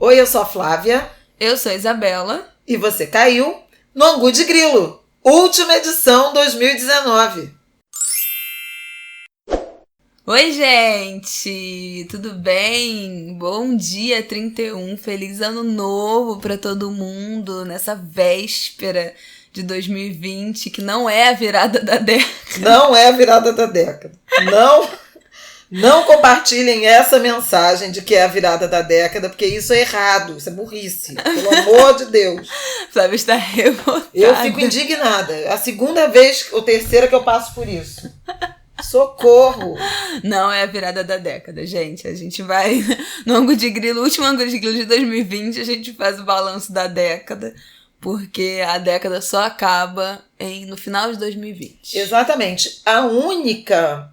Oi, eu sou a Flávia. Eu sou a Isabela. E você caiu no Angu de Grilo, última edição 2019. Oi, gente! Tudo bem? Bom dia 31, feliz ano novo para todo mundo nessa véspera de 2020, que não é a virada da década. Não é a virada da década. Não compartilhem essa mensagem de que é a virada da década, porque isso é errado, isso é burrice. Pelo amor de Deus. Flávia está revoltada. Eu fico indignada. É a segunda vez ou terceira que eu passo por isso. Socorro! Não é a virada da década, gente. A gente vai no Angu de Grilo, último Angu de Grilo de 2020, a gente faz o balanço da década, porque a década só acaba no final de 2020. Exatamente. A única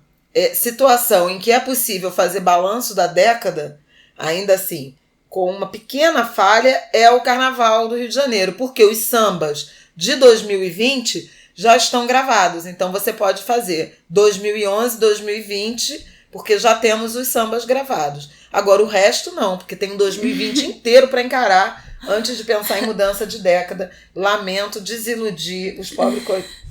situação em que é possível fazer balanço da década, ainda assim, com uma pequena falha, é o Carnaval do Rio de Janeiro, porque os sambas de 2020 já estão gravados. Então você pode fazer 2011, 2020, porque já temos os sambas gravados. Agora o resto não, porque tem um 2020 inteiro para encarar antes de pensar em mudança de década. Lamento desiludir os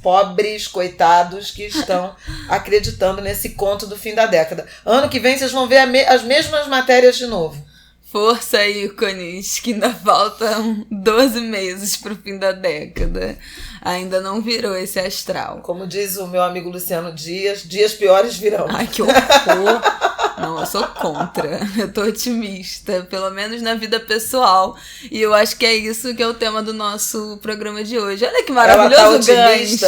pobres coitados que estão acreditando nesse conto do fim da década. Ano que vem vocês vão ver as mesmas matérias de novo. Força, ícones, que ainda faltam 12 meses pro fim da década. Ainda não virou esse astral. Como diz o meu amigo Luciano Dias, dias piores virão. Ai, que horror! Não, eu sou contra. Eu tô otimista, pelo menos na vida pessoal. E eu acho que é isso que é o tema do nosso programa de hoje. Olha que maravilhoso gancho!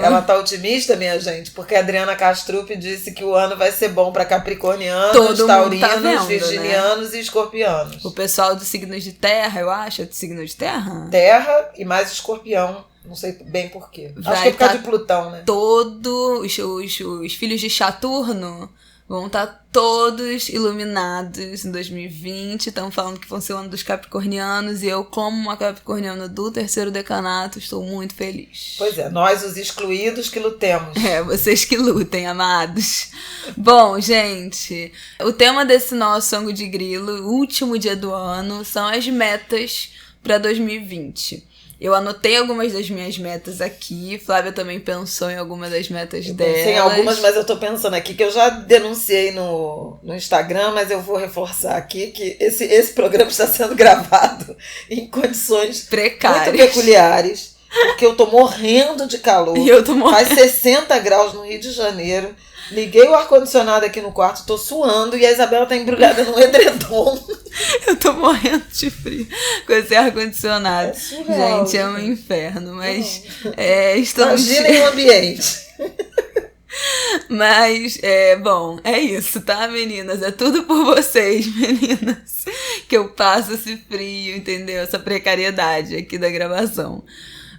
Ela tá otimista, minha gente, porque a Adriana Castrup disse que o ano vai ser bom pra capricornianos, todo taurinos, tá vendo, virginianos, né? E escorpianos. O pessoal dos signos de terra, eu acho, é do signo de terra? Terra e mais escorpião. Não sei bem por quê. Acho que é por causa de Plutão, né? Todos os filhos de Saturno vão estar todos iluminados em 2020. Estão falando que vão ser o ano dos capricornianos. E eu, como uma capricorniana do terceiro decanato, estou muito feliz. Pois é, nós os excluídos que lutemos. Vocês que lutem, amados. Bom, gente, o tema desse nosso Angu de Grilo, último dia do ano, são as metas para 2020. Eu anotei algumas das minhas metas aqui. Flávia também pensou em algumas das metas dela. Pensei em algumas, mas eu tô pensando aqui que eu já denunciei no Instagram, mas eu vou reforçar aqui que esse programa está sendo gravado em condições precárias, muito peculiares, porque eu tô morrendo de calor. E eu tô morrendo. Faz 60 graus no Rio de Janeiro. Liguei o ar-condicionado aqui no quarto, tô suando e a Isabela tá embrulhada num edredom. Eu tô morrendo de frio com esse ar-condicionado. Surreal, gente, é um inferno, mas estamos... Imaginem o ambiente. Mas, bom, é isso, tá, meninas? É tudo por vocês, meninas, que eu passo esse frio, entendeu? Essa precariedade aqui da gravação.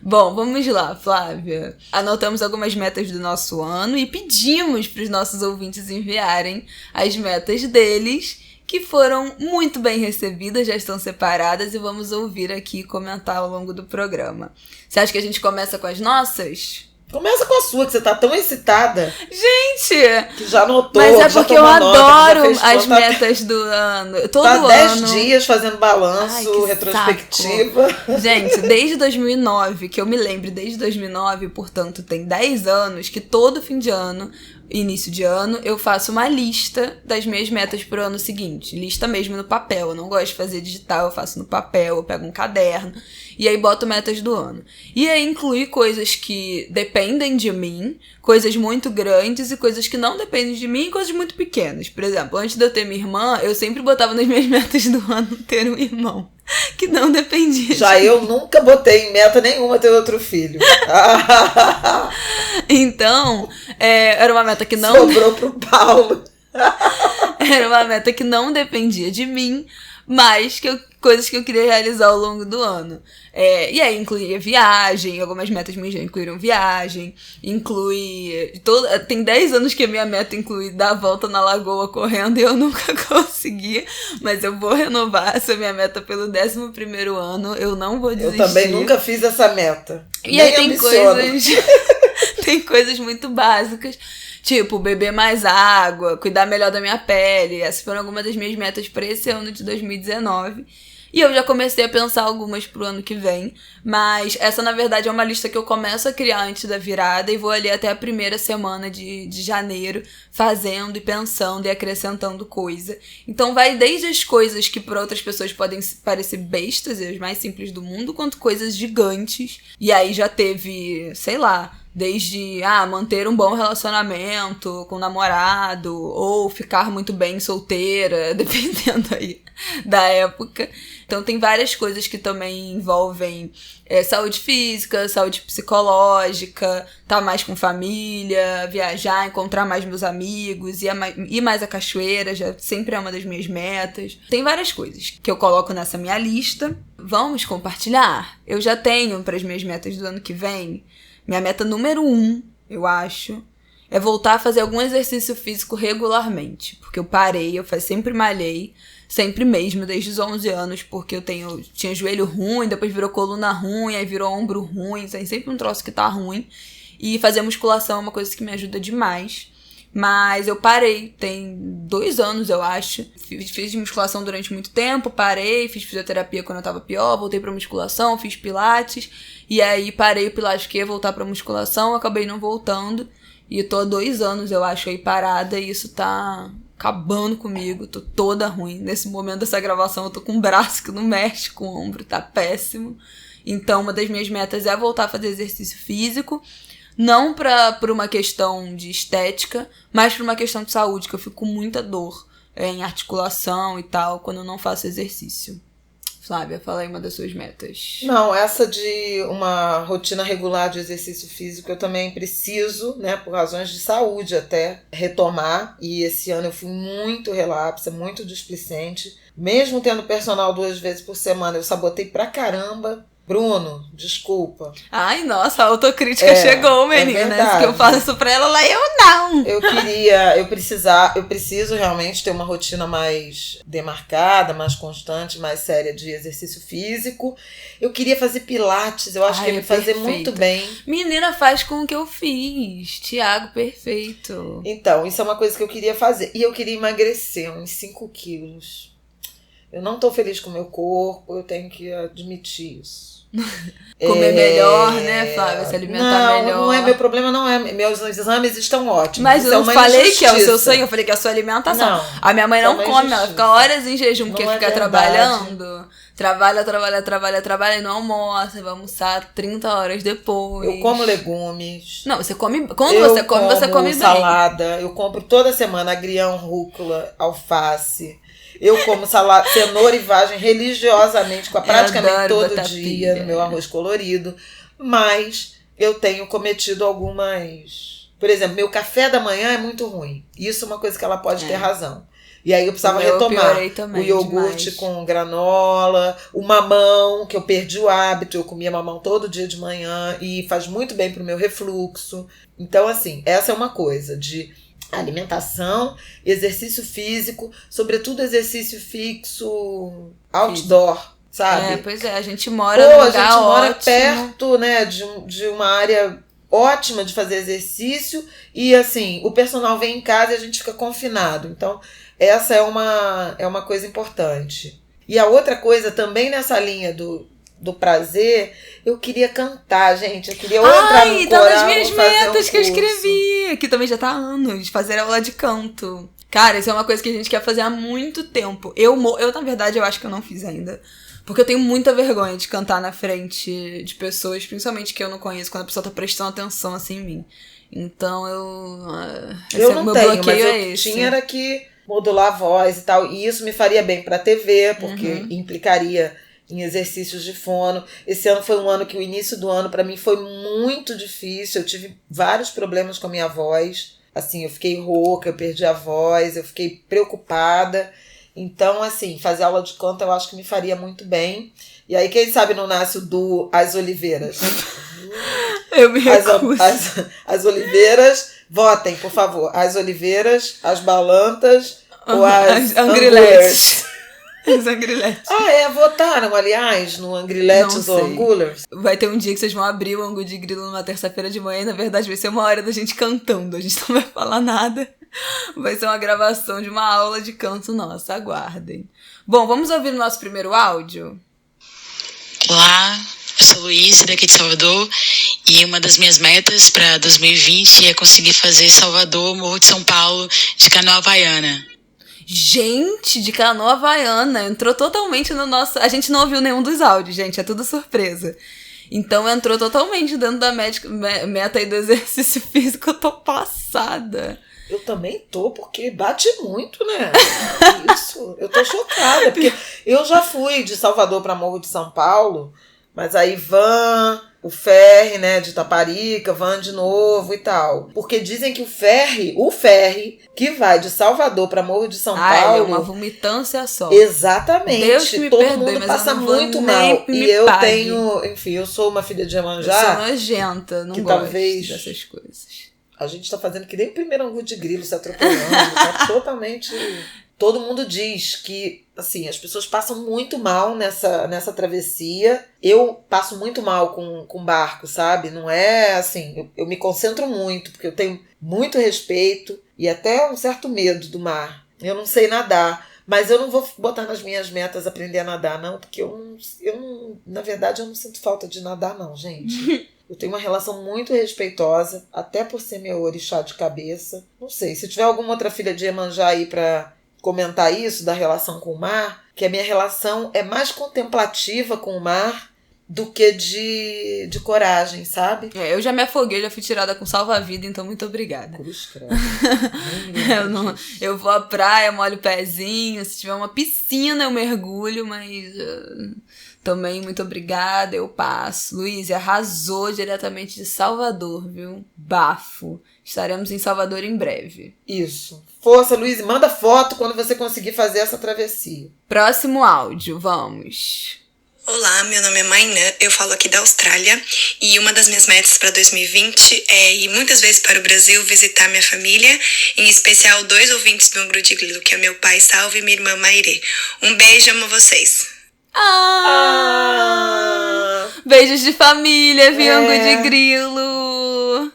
Bom, vamos lá, Flávia. Anotamos algumas metas do nosso ano e pedimos para os nossos ouvintes enviarem as metas deles, que foram muito bem recebidas, já estão separadas e vamos ouvir aqui e comentar ao longo do programa. Você acha que a gente começa com as nossas? Começa com a sua, que você tá tão excitada. Gente! Que já anotou. Mas é porque eu adoro as conta, metas do ano. Todo ano. 10 dias fazendo balanço, ai, retrospectiva. Saco. Gente, desde 2009, que eu me lembro, desde 2009, portanto, tem 10 anos, que todo fim de ano, início de ano, eu faço uma lista das minhas metas pro ano seguinte. Lista mesmo no papel. Eu não gosto de fazer digital, eu faço no papel, eu pego um caderno. E aí boto metas do ano. E aí inclui coisas que dependem de mim, coisas muito grandes e coisas que não dependem de mim e coisas muito pequenas. Por exemplo, antes de eu ter minha irmã, eu sempre botava nas minhas metas do ano ter um irmão. Que não dependia já de eu mim. Nunca botei em meta nenhuma ter outro filho. Então, era uma meta que não... Sobrou pro Paulo. Era uma meta que não dependia de mim, mas coisas que eu queria realizar ao longo do ano. E aí incluía viagem, algumas metas minhas já incluíram viagem, tem 10 anos que a minha meta inclui dar a volta na lagoa correndo e eu nunca consegui, mas eu vou renovar essa minha meta pelo 11º ano, eu não vou desistir. Eu também nunca fiz essa meta. E aí tem coisas muito básicas, tipo beber mais água, cuidar melhor da minha pele. Essas foram algumas das minhas metas para esse ano de 2019. E eu já comecei a pensar algumas pro ano que vem, mas essa na verdade é uma lista que eu começo a criar antes da virada e vou ali até a primeira semana de janeiro fazendo e pensando e acrescentando coisa. Então vai desde as coisas que para outras pessoas podem parecer bestas e as mais simples do mundo, quanto coisas gigantes. E aí já teve, sei lá, desde manter um bom relacionamento com o namorado ou ficar muito bem solteira, dependendo aí da época. Então tem várias coisas que também envolvem saúde física, saúde psicológica, estar mais com família, viajar, encontrar mais meus amigos, ir mais à cachoeira, já sempre é uma das minhas metas. Tem várias coisas que eu coloco nessa minha lista. Vamos compartilhar? Eu já tenho para as minhas metas do ano que vem. Minha meta número 1, eu acho, é voltar a fazer algum exercício físico regularmente. Porque eu parei, eu sempre malhei, sempre mesmo, desde os 11 anos, porque eu tinha joelho ruim, depois virou coluna ruim, aí virou ombro ruim, tem sempre um troço que tá ruim. E fazer musculação é uma coisa que me ajuda demais. Mas eu parei, tem 2 anos, eu acho. Fiz musculação durante muito tempo, parei, fiz fisioterapia quando eu tava pior, voltei pra musculação, fiz pilates. E aí parei o pilates que ia voltar pra musculação, acabei não voltando. E eu tô há 2 anos, eu acho, aí parada, e isso tá acabando comigo, tô toda ruim. Nesse momento dessa gravação eu tô com um braço que não mexe, com o ombro, tá péssimo. Então uma das minhas metas é voltar a fazer exercício físico. Não por uma questão de estética, mas por uma questão de saúde, que eu fico com muita dor em articulação e tal, quando eu não faço exercício. Flávia, fala aí uma das suas metas. Não, essa de uma rotina regular de exercício físico eu também preciso, né, por razões de saúde até, retomar. E esse ano eu fui muito relapsa, muito displicente. Mesmo tendo personal 2 vezes por semana, eu sabotei pra caramba. Bruno, desculpa. Ai, nossa, a autocrítica chegou, menina. É que eu faço isso pra ela, eu não. Eu preciso realmente ter uma rotina mais demarcada, mais constante, mais séria de exercício físico. Eu queria fazer pilates, eu acho que ia me fazer muito bem. Menina, faz com o que eu fiz. Tiago, perfeito. Então, isso é uma coisa que eu queria fazer. E eu queria emagrecer uns 5 quilos. Eu não tô feliz com o meu corpo, eu tenho que admitir isso. Comer melhor, né, Flávia? Se alimentar melhor. Não é meu problema, não é. Meus exames estão ótimos. Mas eu não falei que é o seu sonho, eu falei que é a sua alimentação. Não, a minha mãe não come, ela fica horas em jejum, porque fica trabalhando. Trabalha e não almoça, vai almoçar 30 horas depois. Eu como legumes. Não, você come. Quando você come bem. Salada. Eu compro toda semana agrião, rúcula, alface. Eu como salada, cenoura e vagem religiosamente, praticamente todo dia, no meu arroz colorido. Mas eu tenho cometido algumas... Por exemplo, meu café da manhã é muito ruim. Isso é uma coisa que ela pode ter razão. E aí eu precisava retomar o iogurte com granola, o mamão, que eu perdi o hábito. Eu comia mamão todo dia de manhã e faz muito bem pro meu refluxo. Então, assim, essa é uma coisa de... alimentação, exercício físico, sobretudo exercício fixo outdoor, sabe? Pois é, a gente mora num lugar ótimo. A gente mora perto, né, de uma área ótima de fazer exercício e, assim, o personal vem em casa e a gente fica confinado. Então, essa é uma coisa importante. E a outra coisa, também nessa linha do prazer, eu queria cantar, gente. Eu queria entrar no coral, das minhas metas que eu escrevi. Que também já tá há anos, fazer aula de canto. Cara, isso é uma coisa que a gente quer fazer há muito tempo. Eu na verdade, eu acho que eu não fiz ainda. Porque eu tenho muita vergonha de cantar na frente de pessoas, principalmente que eu não conheço, quando a pessoa tá prestando atenção assim em mim. Então eu não tenho, mas eu tinha era que modular a voz e tal. E isso me faria bem pra TV, porque implicaria em exercícios de fono. Esse ano foi um ano que o início do ano pra mim foi muito difícil. Eu tive vários problemas com a minha voz. Assim, eu fiquei rouca, eu perdi a voz, eu fiquei preocupada. Então, assim, fazer aula de canto eu acho que me faria muito bem. E aí, quem sabe não nasce o duo As Oliveiras. Eu me recuso. As Oliveiras, votem, por favor. As Oliveiras, as Balantas ou as Angriletes. Os Angriletes. Votaram, aliás, no Angriletes ou Angulers. Vai ter um dia que vocês vão abrir o Angu de Grilo numa terça-feira de manhã e, na verdade, vai ser uma hora da gente cantando. A gente não vai falar nada. Vai ser uma gravação de uma aula de canto nossa, aguardem. Bom, vamos ouvir o nosso primeiro áudio? Olá, eu sou Luiz, daqui de Salvador, e uma das minhas metas para 2020 é conseguir fazer Salvador, Morro de São Paulo, de canoa havaiana. Gente, de canoa havaiana, entrou totalmente no nosso... A gente não ouviu nenhum dos áudios, gente, é tudo surpresa. Então entrou totalmente dentro da meta aí do exercício físico, eu tô passada. Eu também tô, porque bate muito, né? Isso, eu tô chocada, porque eu já fui de Salvador para Morro de São Paulo, mas aí o ferry, né, de Itaparica, van de novo e tal. Porque dizem que o ferry que vai de Salvador para Morro de São Paulo... é uma vomitância só. Exatamente. Deus que me todo perdoe, mundo mas passa eu não vou muito nem mal. me E eu pague. tenho, enfim, eu sou uma filha de Eu Iemanjá. sou nojenta, não que gosto talvez dessas coisas. A gente tá fazendo que nem o primeiro angu de grilo se atropelando. Tá totalmente... Todo mundo diz que, assim, as pessoas passam muito mal nessa travessia. Eu passo muito mal com barco, sabe? Não é assim, eu me concentro muito, porque eu tenho muito respeito e até um certo medo do mar. Eu não sei nadar, mas eu não vou botar nas minhas metas aprender a nadar, não, porque eu não, na verdade, eu não sinto falta de nadar, não, gente. Eu tenho uma relação muito respeitosa, até por ser meu orixá de cabeça. Não sei, se tiver alguma outra filha de Iemanjá aí pra comentar isso, da relação com o mar, que a minha relação é mais contemplativa com o mar do que de coragem, sabe? Eu já me afoguei, já fui tirada com salva-vida, então muito obrigada. Cruz credo. Eu vou à praia, molho o pezinho, se tiver uma piscina eu mergulho, mas também muito obrigada, eu passo. Luiz, arrasou diretamente de Salvador, viu? Bafo. Estaremos em Salvador em breve. Isso. Força, Luiz, manda foto quando você conseguir fazer essa travessia. Próximo áudio, vamos. Olá, meu nome é Mainã, eu falo aqui da Austrália e uma das minhas metas para 2020 é ir muitas vezes para o Brasil visitar minha família, em especial 2 ouvintes do Angu de Grilo, que é meu pai Salve e minha irmã Mairê. Um beijo, amo vocês. Beijos de família, Angu de Grilo.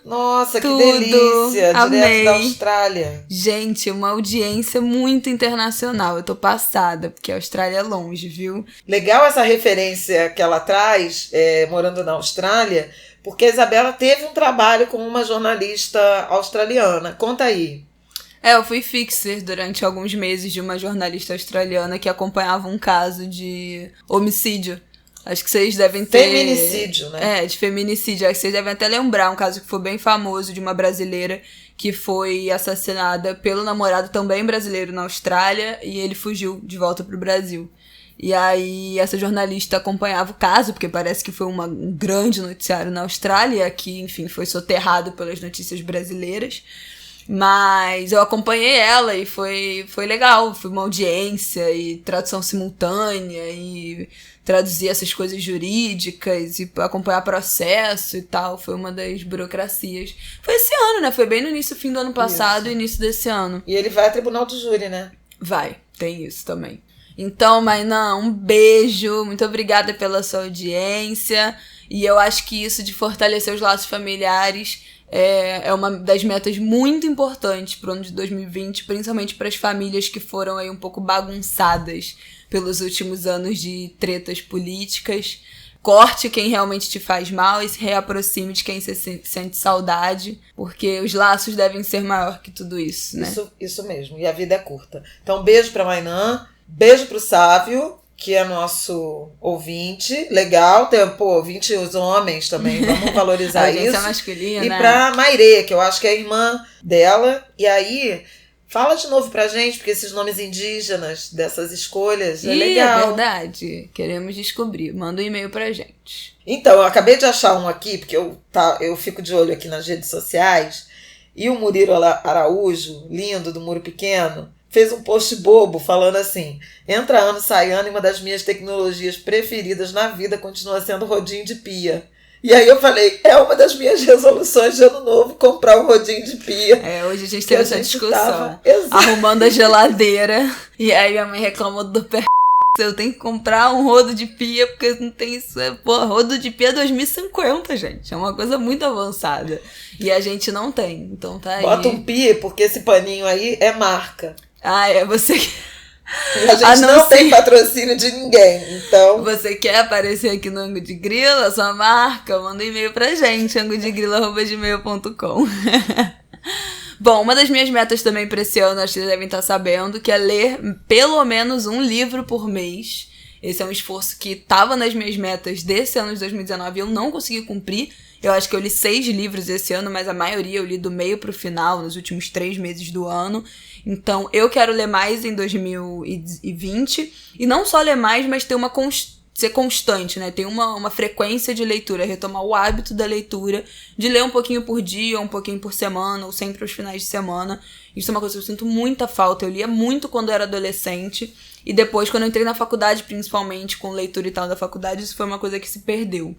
Nossa, Tudo. Que delícia. Amei. Direto da Austrália. Gente, uma audiência muito internacional. Eu tô passada, porque a Austrália é longe, viu? Legal essa referência que ela traz, morando na Austrália, porque a Isabela teve um trabalho com uma jornalista australiana. Conta aí. Eu fui fixer durante alguns meses de uma jornalista australiana que acompanhava um caso de homicídio. Acho que vocês devem ter... Feminicídio, né? De feminicídio. Acho que vocês devem até lembrar um caso que foi bem famoso de uma brasileira que foi assassinada pelo namorado também brasileiro na Austrália e ele fugiu de volta pro Brasil. E aí essa jornalista acompanhava o caso, porque parece que foi um grande noticiário na Austrália, que, enfim, foi soterrado pelas notícias brasileiras. Mas eu acompanhei ela e foi legal. Foi uma audiência e tradução simultânea e traduzir essas coisas jurídicas e acompanhar processo e tal. Foi uma das burocracias. Foi esse ano, né? Foi bem no fim do ano passado e início desse ano. E ele vai a tribunal do júri, né? Vai, tem isso também. Então, Mainã, um beijo. Muito obrigada pela sua audiência. E eu acho que isso de fortalecer os laços familiares é uma das metas muito importantes para o ano de 2020, principalmente para as famílias que foram aí um pouco bagunçadas pelos últimos anos de tretas políticas. Corte quem realmente te faz mal e se reaproxime de quem você sente saudade, porque os laços devem ser maior que tudo isso, né? Isso mesmo, e a vida é curta. Então, beijo pra Mainã, beijo pro Sávio, que é nosso ouvinte, legal, tem, ouvinte os homens também, vamos valorizar isso. A masculina, e né? pra Mairê, que eu acho que é a irmã dela, e aí, fala de novo pra gente, porque esses nomes indígenas dessas escolhas é legal. É verdade, queremos descobrir, manda um e-mail pra gente. Então, eu acabei de achar um aqui, porque eu fico de olho aqui nas redes sociais, e o Murilo Araújo, lindo, do Muro Pequeno, fez um post bobo falando assim: entra ano, sai ano, e uma das minhas tecnologias preferidas na vida continua sendo rodinho de pia. E aí eu falei, é uma das minhas resoluções de ano novo comprar um rodinho de pia. Hoje a gente teve essa discussão. Exato. Arrumando a geladeira. E aí minha mãe reclamou do pé. Eu tenho que comprar um rodo de pia, porque não tem isso. Rodo de pia 2050, gente. É uma coisa muito avançada. E a gente não tem. Então tá aí. Bota um pia, porque esse paninho aí é marca. É você que... A gente não tem patrocínio de ninguém, então... Você quer aparecer aqui no Ango de Grila, sua marca? Manda um e-mail pra gente, angodegrila@gmail.com. Bom, uma das minhas metas também pra esse ano, acho que vocês devem estar sabendo, que é ler pelo menos um livro por mês. Esse é um esforço que estava nas minhas metas desse ano de 2019 e eu não consegui cumprir. Eu acho que eu li 6 livros esse ano, mas a maioria eu li do meio pro final, nos últimos 3 meses do ano. Então, eu quero ler mais em 2020. E não só ler mais, mas ter ser constante, né? Ter uma frequência de leitura, retomar o hábito da leitura, de ler um pouquinho por dia, um pouquinho por semana, ou sempre aos finais de semana. Isso é uma coisa que eu sinto muita falta. Eu lia muito quando eu era adolescente. E depois, quando eu entrei na faculdade, principalmente com leitura e tal da faculdade, isso foi uma coisa que se perdeu.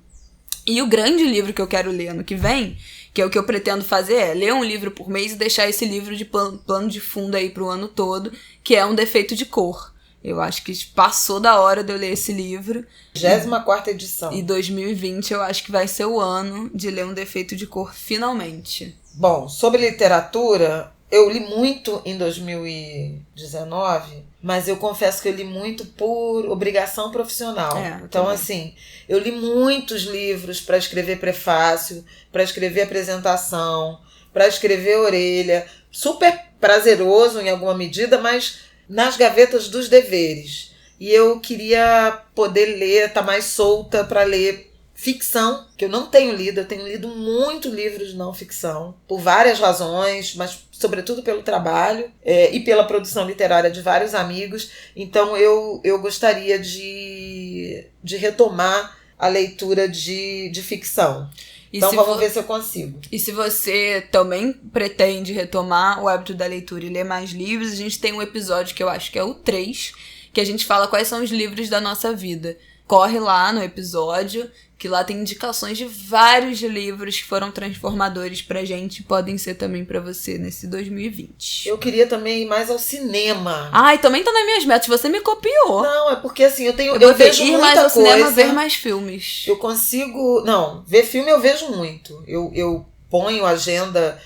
E o grande livro que eu quero ler ano que vem, que é o que eu pretendo fazer, é ler um livro por mês e deixar esse livro de plano de fundo aí pro ano todo, que é Um Defeito de Cor. Eu acho que passou da hora de eu ler esse livro. 24ª edição. E 2020 eu acho que vai ser o ano de ler Um Defeito de Cor finalmente. Bom, sobre literatura, eu li muito em 2019, mas eu confesso que eu li muito por obrigação profissional. Então, também. assim, eu li muitos livros para escrever prefácio, para escrever apresentação, para escrever orelha. Super prazeroso em alguma medida, mas nas gavetas dos deveres. E eu queria poder ler, estar mais solta para ler ficção, que eu não tenho lido. Eu tenho lido muito livros de não ficção, por várias razões, mas sobretudo pelo trabalho e pela produção literária de vários amigos. Então eu gostaria de retomar a leitura de ficção. Então vamos ver se eu consigo. E se você também pretende retomar o hábito da leitura e ler mais livros, a gente tem um episódio que eu acho que é o 3, que a gente fala quais são os livros da nossa vida. Corre lá no episódio, que lá tem indicações de vários livros que foram transformadores pra gente e podem ser também pra você nesse 2020. Eu queria também ir mais ao cinema. Ai, também tá nas minhas metas, você me copiou. Não, é porque assim, eu vejo ir muita mais ao coisa. cinema, ver mais filmes. Eu consigo... Não, ver filme eu vejo muito. Eu ponho agenda...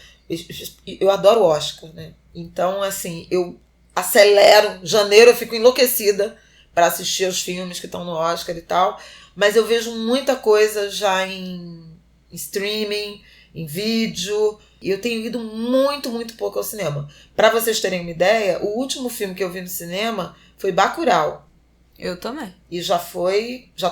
Eu adoro Oscar, né? Então, assim, eu acelero. Janeiro eu fico enlouquecida para assistir os filmes que estão no Oscar e tal. Mas eu vejo muita coisa já em streaming, em vídeo. E eu tenho ido muito, muito pouco ao cinema. Para vocês terem uma ideia, o último filme que eu vi no cinema foi Bacurau. Eu também. E já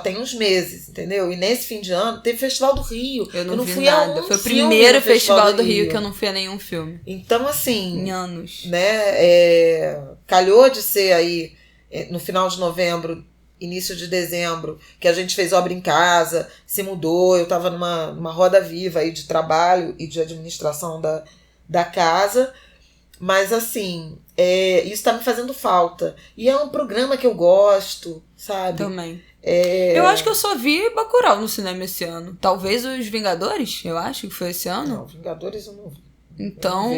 tem uns meses, entendeu? E nesse fim de ano teve Festival do Rio. Eu não fui vi nada. Foi o primeiro Festival do Rio que eu não fui a nenhum filme. Então, assim... Em anos. Né, calhou de ser aí no final de novembro, início de dezembro, que a gente fez obra em casa, se mudou, eu estava numa roda viva aí de trabalho e de administração da casa, mas assim, isso está me fazendo falta. E é um programa que eu gosto, sabe? Também. Eu acho que eu só vi Bacurau no cinema esse ano. Talvez os Vingadores, eu acho que foi esse ano. Não, Vingadores eu não vi. Então,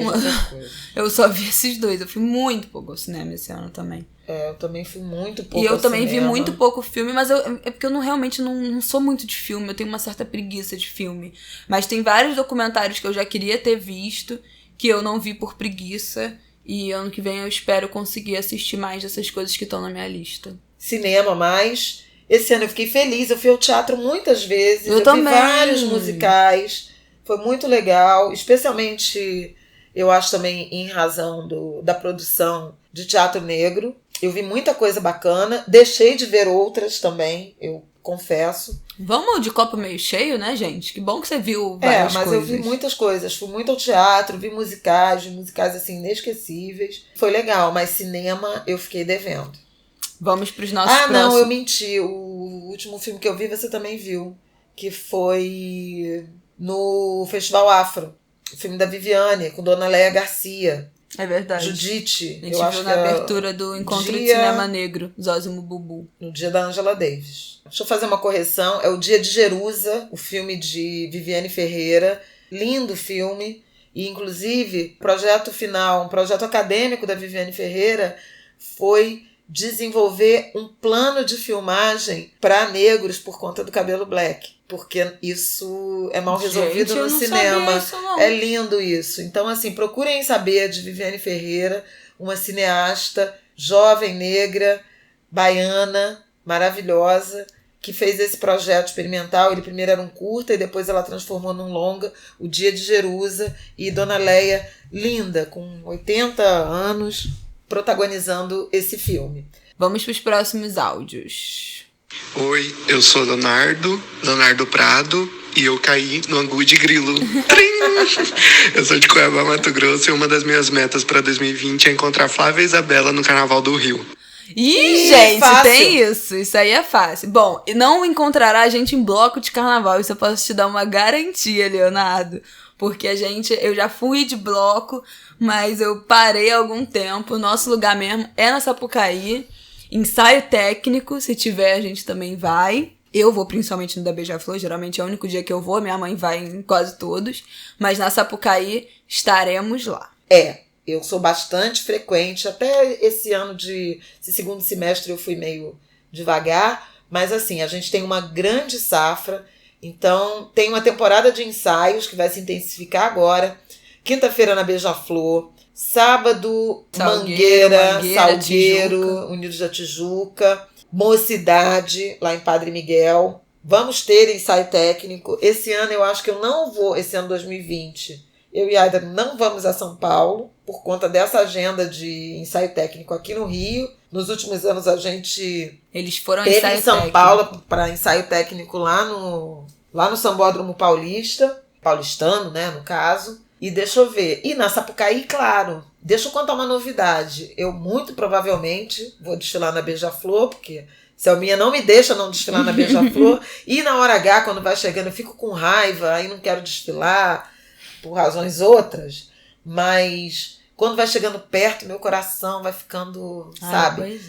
eu só vi esses dois. Eu fui muito pouco ao cinema esse ano também. Eu também fui muito pouco ao cinema. E eu também vi muito pouco filme, mas é porque eu realmente não sou muito de filme. Eu tenho uma certa preguiça de filme. Mas tem vários documentários que eu já queria ter visto, que eu não vi por preguiça. E ano que vem eu espero conseguir assistir mais dessas coisas que estão na minha lista. Cinema mais. Esse ano eu fiquei feliz. Eu fui ao teatro muitas vezes. Eu também. Vi vários musicais. Foi muito legal, especialmente, eu acho também em razão da produção de teatro negro. Eu vi muita coisa bacana, deixei de ver outras também, eu confesso. Vamos de copo meio cheio, né, gente? Que bom que você viu várias coisas. Eu vi muitas coisas, fui muito ao teatro, vi musicais assim inesquecíveis. Foi legal, mas cinema eu fiquei devendo. Vamos pros nossos próximos. Não, eu menti, o último filme que eu vi você também viu, que foi... no Festival Afro, o filme da Viviane, com Dona Léia Garcia. É verdade. Judite. A gente viu na abertura do Encontro de Cinema Negro, Zózimo Bubu. No dia da Angela Davis. Deixa eu fazer uma correção. É o Dia de Jerusa, o filme de Viviane Ferreira. Lindo filme. E, inclusive, projeto final, um projeto acadêmico da Viviane Ferreira foi desenvolver um plano de filmagem para negros por conta do cabelo black. Porque isso é mal resolvido no cinema. Isso, não. É lindo isso. Então, assim, procurem saber de Viviane Ferreira, uma cineasta jovem, negra, baiana, maravilhosa, que fez esse projeto experimental. Ele primeiro era um curta e depois ela transformou num longa, O Dia de Jerusa, e Dona Leia, linda, com 80 anos, protagonizando esse filme. Vamos para os próximos áudios. Oi, eu sou Leonardo Prado, e eu caí no angu de grilo. Eu sou de Cuiabá, Mato Grosso, e uma das minhas metas para 2020 é encontrar Flávia e Isabela no Carnaval do Rio. Ih, gente, tem isso. Isso aí é fácil. Bom, não encontrará a gente em bloco de carnaval. Isso eu posso te dar uma garantia, Leonardo. Porque eu já fui de bloco, mas eu parei há algum tempo. Nosso lugar mesmo é na Sapucaí. Ensaio técnico, se tiver, a gente também vai. Eu vou principalmente no da Beija-Flor, geralmente é o único dia que eu vou. Minha mãe vai em quase todos. Mas na Sapucaí estaremos lá. Eu sou bastante frequente, até esse segundo semestre eu fui meio devagar, mas assim, a gente tem uma grande safra, então tem uma temporada de ensaios que vai se intensificar agora, quinta-feira na Beija-Flor, sábado Mangueira, Salgueiro, Unidos da Tijuca, Mocidade, lá em Padre Miguel. Vamos ter ensaio técnico. Esse ano eu acho que eu não vou, esse ano 2020, eu e a Aida não vamos a São Paulo, por conta dessa agenda de ensaio técnico aqui no Rio. Nos últimos anos a gente Eles foram teve ensaio em São técnico. Paulo para ensaio técnico lá no Sambódromo paulistano, né, no caso. E deixa eu ver. E na Sapucaí, claro. Deixa eu contar uma novidade. Eu muito provavelmente vou desfilar na Beija-Flor, porque Selminha não me deixa não desfilar na Beija-Flor. E na hora H, quando vai chegando, eu fico com raiva, aí não quero desfilar, por razões outras. Mas quando vai chegando perto, meu coração vai ficando,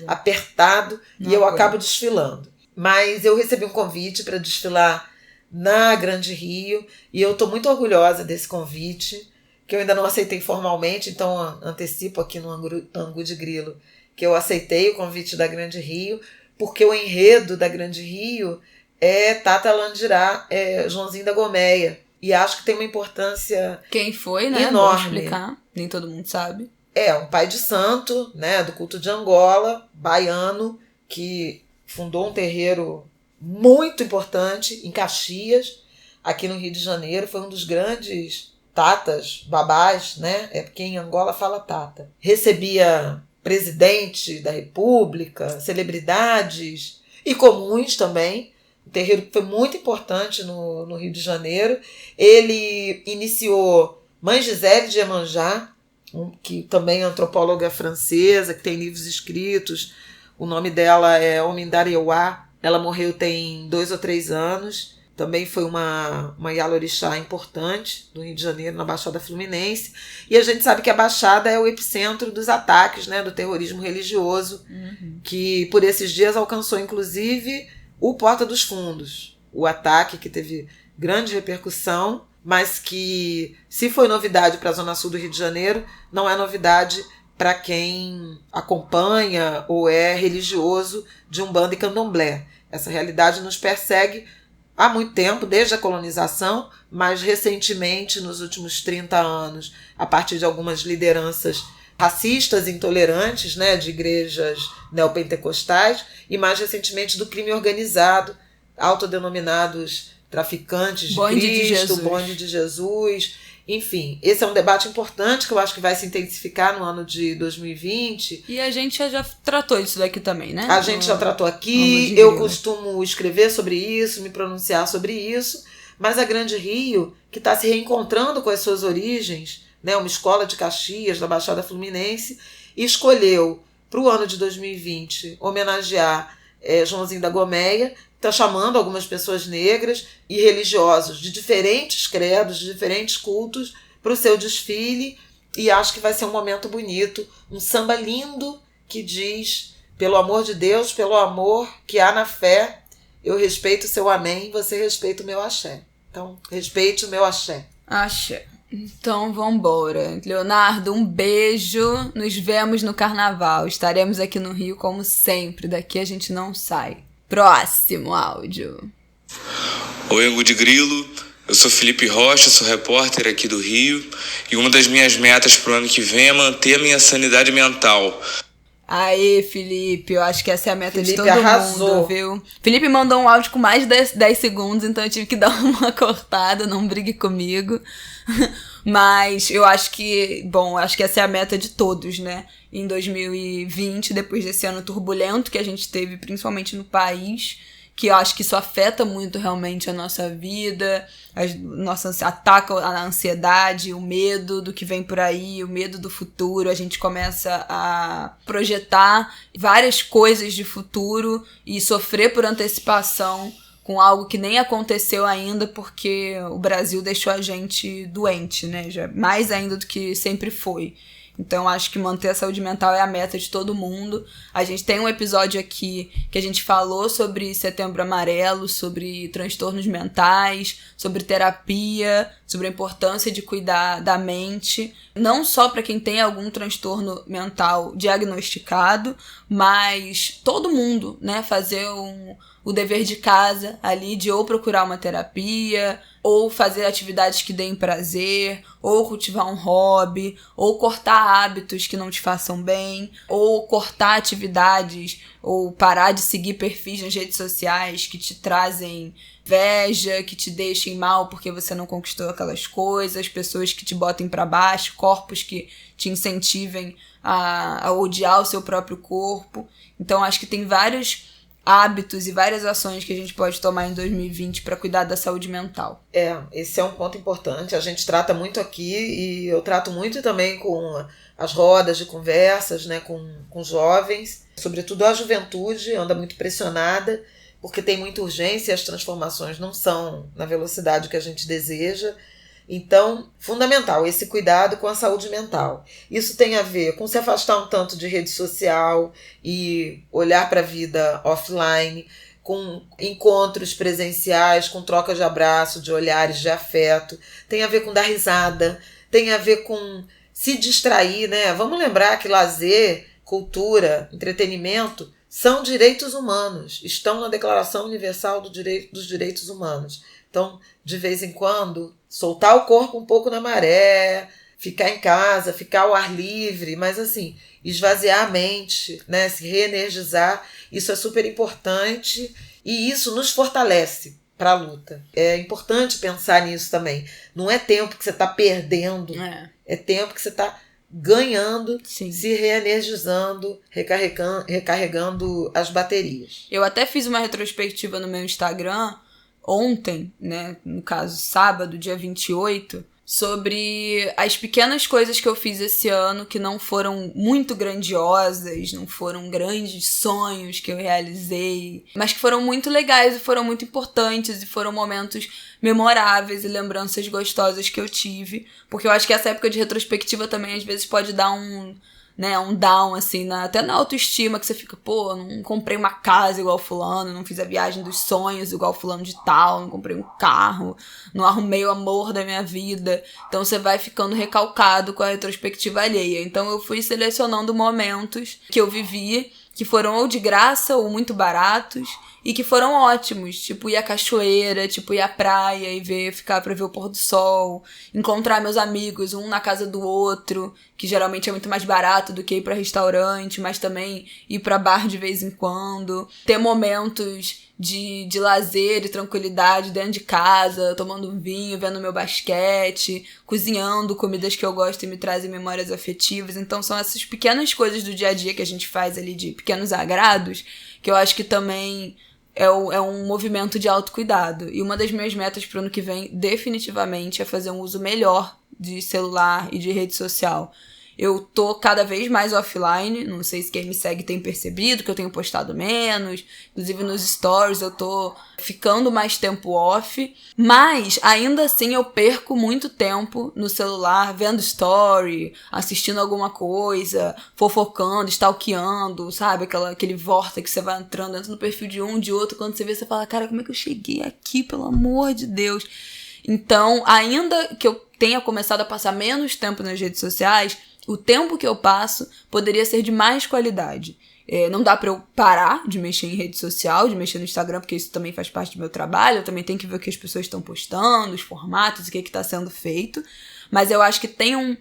apertado, e eu acabo desfilando. Mas eu recebi um convite para desfilar na Grande Rio, e eu estou muito orgulhosa desse convite, que eu ainda não aceitei formalmente, então antecipo aqui no Angu de Grilo que eu aceitei o convite da Grande Rio, porque o enredo da Grande Rio é Tata Landirá, Joãozinho da Gomeia. E acho que tem uma importância Quem foi, né? enorme. Vou explicar. Nem todo mundo sabe. Um pai de santo, né, do culto de Angola, baiano, que fundou um terreiro muito importante em Caxias, aqui no Rio de Janeiro. Foi um dos grandes tatas, babás, né? Porque em Angola fala tata. Recebia presidente da República, celebridades e comuns também. Um terreiro que foi muito importante no Rio de Janeiro. Ele iniciou Mãe Gisele de Iemanjá, que também é antropóloga francesa, que tem livros escritos. O nome dela é Omindareuá. Ela morreu tem 2 ou 3 anos. Também foi uma Yalorixá importante do Rio de Janeiro, na Baixada Fluminense. E a gente sabe que a Baixada é o epicentro dos ataques, né, do terrorismo religioso, que por esses dias alcançou, inclusive, o Porta dos Fundos. O ataque que teve grande repercussão, mas que, se foi novidade para a Zona Sul do Rio de Janeiro, não é novidade para quem acompanha ou é religioso de Umbanda e Candomblé. Essa realidade nos persegue há muito tempo, desde a colonização, mas recentemente, nos últimos 30 anos, a partir de algumas lideranças racistas intolerantes, né, de igrejas neopentecostais, e mais recentemente do crime organizado, autodenominados traficantes de Cristo, Bonde de Jesus. Enfim, esse é um debate importante que eu acho que vai se intensificar no ano de 2020. E a gente já tratou isso daqui também, né? A gente já tratou aqui, eu costumo escrever sobre isso, me pronunciar sobre isso, mas a Grande Rio, que está se reencontrando com as suas origens, né, uma escola de Caxias, da Baixada Fluminense, escolheu para o ano de 2020 homenagear Joãozinho da Gomeia, está chamando algumas pessoas negras e religiosos de diferentes credos, de diferentes cultos, para o seu desfile, e acho que vai ser um momento bonito, um samba lindo que diz: pelo amor de Deus, pelo amor que há na fé, eu respeito o seu amém, você respeita o meu axé. Então, respeite o meu axé. Axé. Então, vambora. Leonardo, um beijo. Nos vemos no carnaval. Estaremos aqui no Rio como sempre. Daqui a gente não sai. Próximo áudio. Oi, Angu de Grilo. Eu sou Felipe Rocha, sou repórter aqui do Rio. E uma das minhas metas pro ano que vem é manter a minha sanidade mental. Aê, Felipe, eu acho que essa é a meta Felipe de todo arrasou. mundo, viu? Felipe mandou um áudio com mais de 10 segundos, então eu tive que dar uma cortada, não brigue comigo. Mas eu acho que, acho que essa é a meta de todos, né? Em 2020, depois desse ano turbulento que a gente teve, principalmente no país, que eu acho que isso afeta muito realmente a nossa vida, ataca a ansiedade, o medo do que vem por aí, o medo do futuro. A gente começa a projetar várias coisas de futuro e sofrer por antecipação com algo que nem aconteceu ainda, porque o Brasil deixou a gente doente, né? Já mais ainda do que sempre foi. Então, acho que manter a saúde mental é a meta de todo mundo. A gente tem um episódio aqui que a gente falou sobre Setembro Amarelo, sobre transtornos mentais, sobre terapia, sobre a importância de cuidar da mente. Não só para quem tem algum transtorno mental diagnosticado, mas todo mundo, né? Fazer o dever de casa ali de ou procurar uma terapia, ou fazer atividades que deem prazer, ou cultivar um hobby, ou cortar hábitos que não te façam bem, ou cortar atividades, ou parar de seguir perfis nas redes sociais que te trazem inveja, que te deixem mal porque você não conquistou aquelas coisas, pessoas que te botem pra baixo, corpos que te incentivem a odiar o seu próprio corpo. Então, acho que tem vários hábitos e várias ações que a gente pode tomar em 2020 para cuidar da saúde mental. Esse é um ponto importante. A gente trata muito aqui e eu trato muito também com as rodas de conversas, né, com jovens. Sobretudo a juventude anda muito pressionada porque tem muita urgência e as transformações não são na velocidade que a gente deseja. Então, fundamental esse cuidado com a saúde mental. Isso tem a ver com se afastar um tanto de rede social e olhar para a vida offline, com encontros presenciais, com troca de abraço, de olhares de afeto. Tem a ver com dar risada, tem a ver com se distrair, né? Vamos lembrar que lazer, cultura, entretenimento são direitos humanos, estão na Declaração Universal dos Direitos Humanos. Então, de vez em quando, soltar o corpo um pouco na maré, ficar em casa, ficar ao ar livre, mas assim, esvaziar a mente, né? Se reenergizar, isso é super importante e isso nos fortalece para a luta. É importante pensar nisso também. Não é tempo que você está perdendo, é tempo que você está ganhando, sim, se reenergizando, recarregando as baterias. Eu até fiz uma retrospectiva no meu Instagram ontem, né, no caso sábado, dia 28, sobre as pequenas coisas que eu fiz esse ano que não foram muito grandiosas, não foram grandes sonhos que eu realizei, mas que foram muito legais e foram muito importantes e foram momentos memoráveis e lembranças gostosas que eu tive, porque eu acho que essa época de retrospectiva também às vezes pode dar um down, assim, até na autoestima, que você fica, pô, não comprei uma casa igual fulano, não fiz a viagem dos sonhos igual fulano de tal, não comprei um carro, não arrumei o amor da minha vida. Então você vai ficando recalcado com a retrospectiva alheia. Então eu fui selecionando momentos que eu vivi, que foram ou de graça ou muito baratos, e que foram ótimos, tipo ir à cachoeira, tipo ir à praia e ficar pra ver o pôr do sol, encontrar meus amigos, um na casa do outro, que geralmente é muito mais barato do que ir pra restaurante, mas também ir pra bar de vez em quando, ter momentos de lazer e tranquilidade dentro de casa, tomando um vinho, vendo meu basquete, cozinhando comidas que eu gosto e me trazem memórias afetivas. Então são essas pequenas coisas do dia a dia que a gente faz ali, de pequenos agrados, que eu acho que também é um movimento de autocuidado. E uma das minhas metas pro ano que vem, definitivamente, é fazer um uso melhor de celular e de rede social. Eu tô cada vez mais offline, não sei se quem me segue tem percebido que eu tenho postado menos, inclusive nos stories eu tô ficando mais tempo off, mas ainda assim eu perco muito tempo no celular, vendo story, assistindo alguma coisa, fofocando, stalkeando, sabe? Aquele vórtice que você vai entrando dentro do perfil de um, de outro, quando você vê, você fala, cara, como é que eu cheguei aqui, pelo amor de Deus? Então, ainda que eu tenha começado a passar menos tempo nas redes sociais, o tempo que eu passo poderia ser de mais qualidade. Não dá pra eu parar de mexer em rede social, de mexer no Instagram, porque isso também faz parte do meu trabalho. Eu também tenho que ver o que as pessoas estão postando, os formatos, o que está sendo feito. Mas eu acho que tem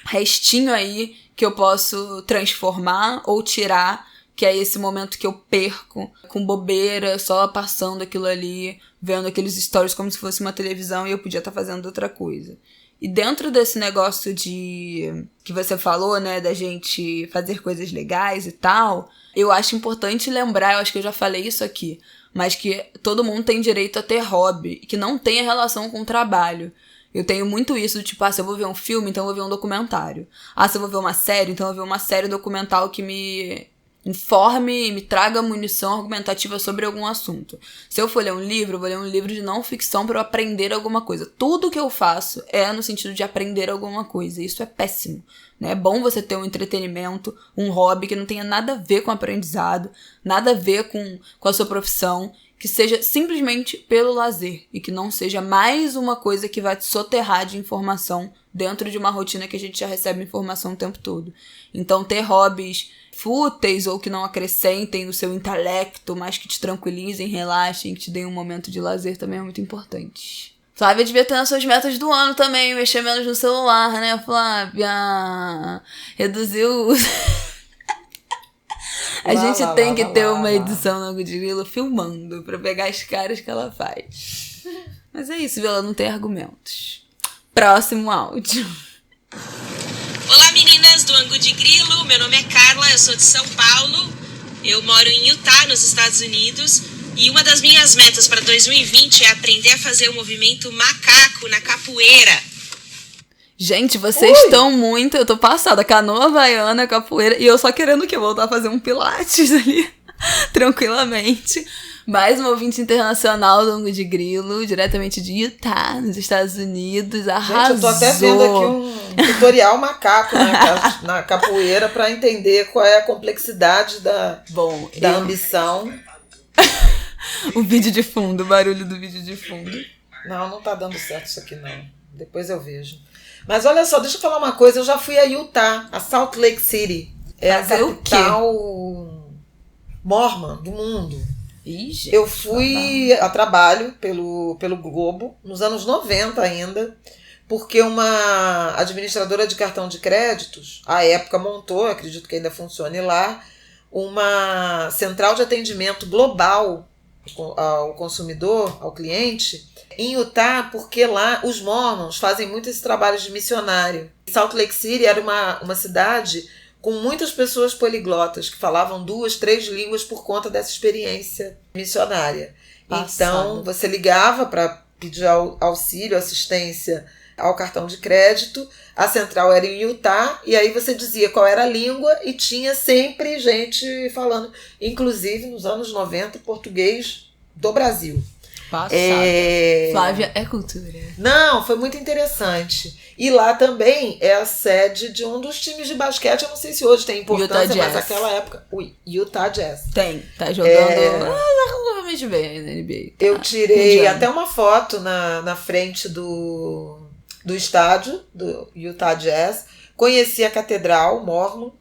restinho aí que eu posso transformar ou tirar, que é esse momento que eu perco com bobeira, só passando aquilo ali, vendo aqueles stories como se fosse uma televisão e eu podia estar fazendo outra coisa. E dentro desse negócio de que você falou, né, da gente fazer coisas legais e tal, eu acho importante lembrar, eu acho que eu já falei isso aqui, mas que todo mundo tem direito a ter hobby, que não tenha relação com o trabalho. Eu tenho muito isso, tipo, se eu vou ver um filme, então eu vou ver um documentário. Se eu vou ver uma série, então eu vou ver uma série documental que me informe e me traga munição argumentativa sobre algum assunto. Se eu for ler um livro, eu vou ler um livro de não ficção para eu aprender alguma coisa. Tudo que eu faço é no sentido de aprender alguma coisa. Isso é péssimo, né? É bom você ter um entretenimento, um hobby que não tenha nada a ver com aprendizado, nada a ver com a sua profissão, que seja simplesmente pelo lazer e que não seja mais uma coisa que vai te soterrar de informação dentro de uma rotina que a gente já recebe informação o tempo todo. Então, ter hobbies fúteis ou que não acrescentem no seu intelecto, mas que te tranquilizem, relaxem, que te deem um momento de lazer também é muito importante. Flávia devia ter nas suas metas do ano também, mexer menos no celular, né, Flávia? Reduzir o uso. A gente tem que ter uma edição no Angu de Grilo filmando pra pegar as caras que ela faz. Mas é isso, viu? Ela não tem argumentos. Próximo áudio. Olá, meninas do Angu de Grilo. Meu nome é Carla, eu sou de São Paulo. Eu moro em Utah, nos Estados Unidos. E uma das minhas metas para 2020 é aprender a fazer o movimento macaco na capoeira. Gente, vocês estão muito... Eu tô passada, canoa havaiana, capoeira, e eu só querendo que eu voltar a fazer um pilates ali, tranquilamente. Mais um ouvinte internacional do Angu de Grilo, diretamente de Utah, nos Estados Unidos. Arrasou! Gente, eu tô até vendo aqui um tutorial macaco na capoeira pra entender qual é a complexidade da ambição. O vídeo de fundo, o barulho do vídeo de fundo. Não tá dando certo isso aqui, não. Depois eu vejo. Mas olha só, deixa eu falar uma coisa. Eu já fui a Utah, a Salt Lake City. É a capital mormon do mundo. Ih, gente, eu fui a trabalho pelo Globo, nos anos 90 ainda, porque uma administradora de cartão de créditos, à época montou, acredito que ainda funcione lá, uma central de atendimento global ao consumidor, ao cliente, em Utah, porque lá os mormons fazem muito esse trabalho de missionário. Salt Lake City era uma cidade com muitas pessoas poliglotas que falavam 2, 3 línguas por conta dessa experiência missionária. Então, você ligava para pedir auxílio, assistência ao cartão de crédito, a central era em Utah, e aí você dizia qual era a língua e tinha sempre gente falando, inclusive nos anos 90, português do Brasil. Passada. Flávia é cultura. Não, foi muito interessante. E lá também é a sede de um dos times de basquete. Eu não sei se hoje tem importância, mas naquela época... Utah Jazz. Tá jogando... Provavelmente bem na NBA. Eu tirei até uma foto na frente do estádio do Utah Jazz. Conheci a Catedral Mormon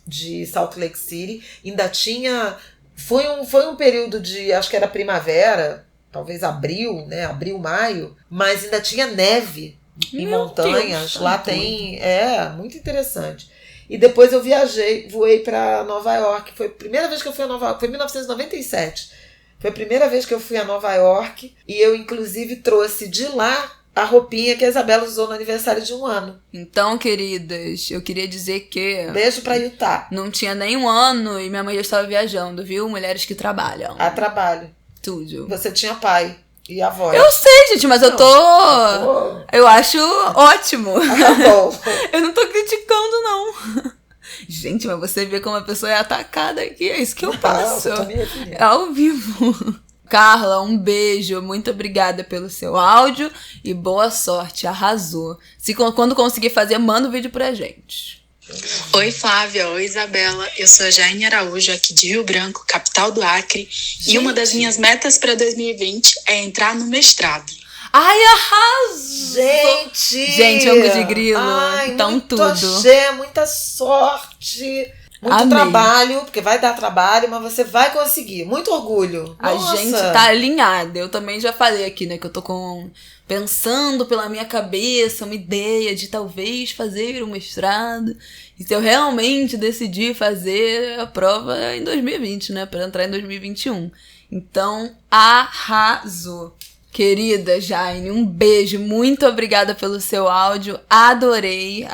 de Salt Lake City. Ainda tinha... Foi um período de... Acho que era primavera... Talvez abril, né? Abril, maio, mas ainda tinha neve em montanhas. Deus, lá tem. Muito interessante. E depois eu voei para Nova York. Foi a primeira vez que eu fui a Nova York, foi em 1997. Foi a primeira vez que eu fui a Nova York e eu, inclusive, trouxe de lá a roupinha que a Isabela usou no aniversário de 1 ano. Então, queridas, eu queria dizer que... Beijo pra Utah. Não tinha nem 1 ano e minha mãe já estava viajando, viu? Mulheres que trabalham. A trabalho. Tudo. Você tinha pai e avó. Eu sei, gente, mas eu tô... Eu acho ótimo. Bom. Eu não tô criticando, não. Gente, mas você vê como a pessoa é atacada aqui. É isso que eu passo. Ao vivo. Carla, um beijo. Muito obrigada pelo seu áudio. E boa sorte. Arrasou. Quando conseguir fazer, manda o vídeo pra gente. Oi, Flávia. Oi, Isabela. Eu sou a Jaine Araújo, aqui de Rio Branco, capital do Acre. Gente. E uma das minhas metas para 2020 é entrar no mestrado. Ai, arrasou! Gente, Angu de Grilo. Ai, então muito tudo. Axé, muita sorte. Muito Amei. trabalho, porque vai dar trabalho, mas você vai conseguir. Muito orgulho. A Nossa. gente tá alinhada. Eu também já falei aqui, né, que eu tô pensando pela minha cabeça uma ideia de talvez fazer um mestrado. E se eu realmente decidir fazer a prova em 2020, né, pra entrar em 2021. Então, arrasou. Querida Jaine, um beijo, muito obrigada pelo seu áudio, adorei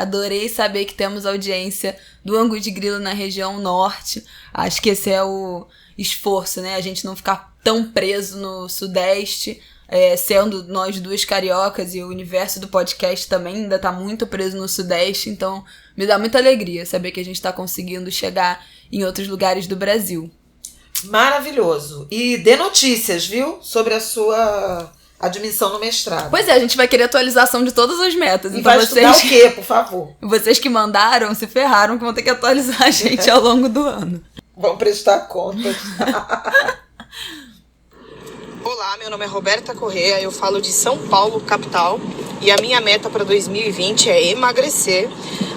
saber que temos audiência do Angu de Grilo na região norte. Acho que esse é o esforço, né, a gente não ficar tão preso no sudeste, sendo nós duas cariocas, e o universo do podcast também ainda tá muito preso no sudeste, então me dá muita alegria saber que a gente tá conseguindo chegar em outros lugares do Brasil. Maravilhoso. E dê notícias, viu? Sobre a sua admissão no mestrado. Pois é, a gente vai querer atualização de todas as metas. E então vai estudar o quê, por favor? Vocês que mandaram se ferraram, que vão ter que atualizar a gente ao longo do ano. Vão prestar contas. Olá, meu nome é Roberta Corrêa, eu falo de São Paulo, capital, e a minha meta para 2020 é emagrecer.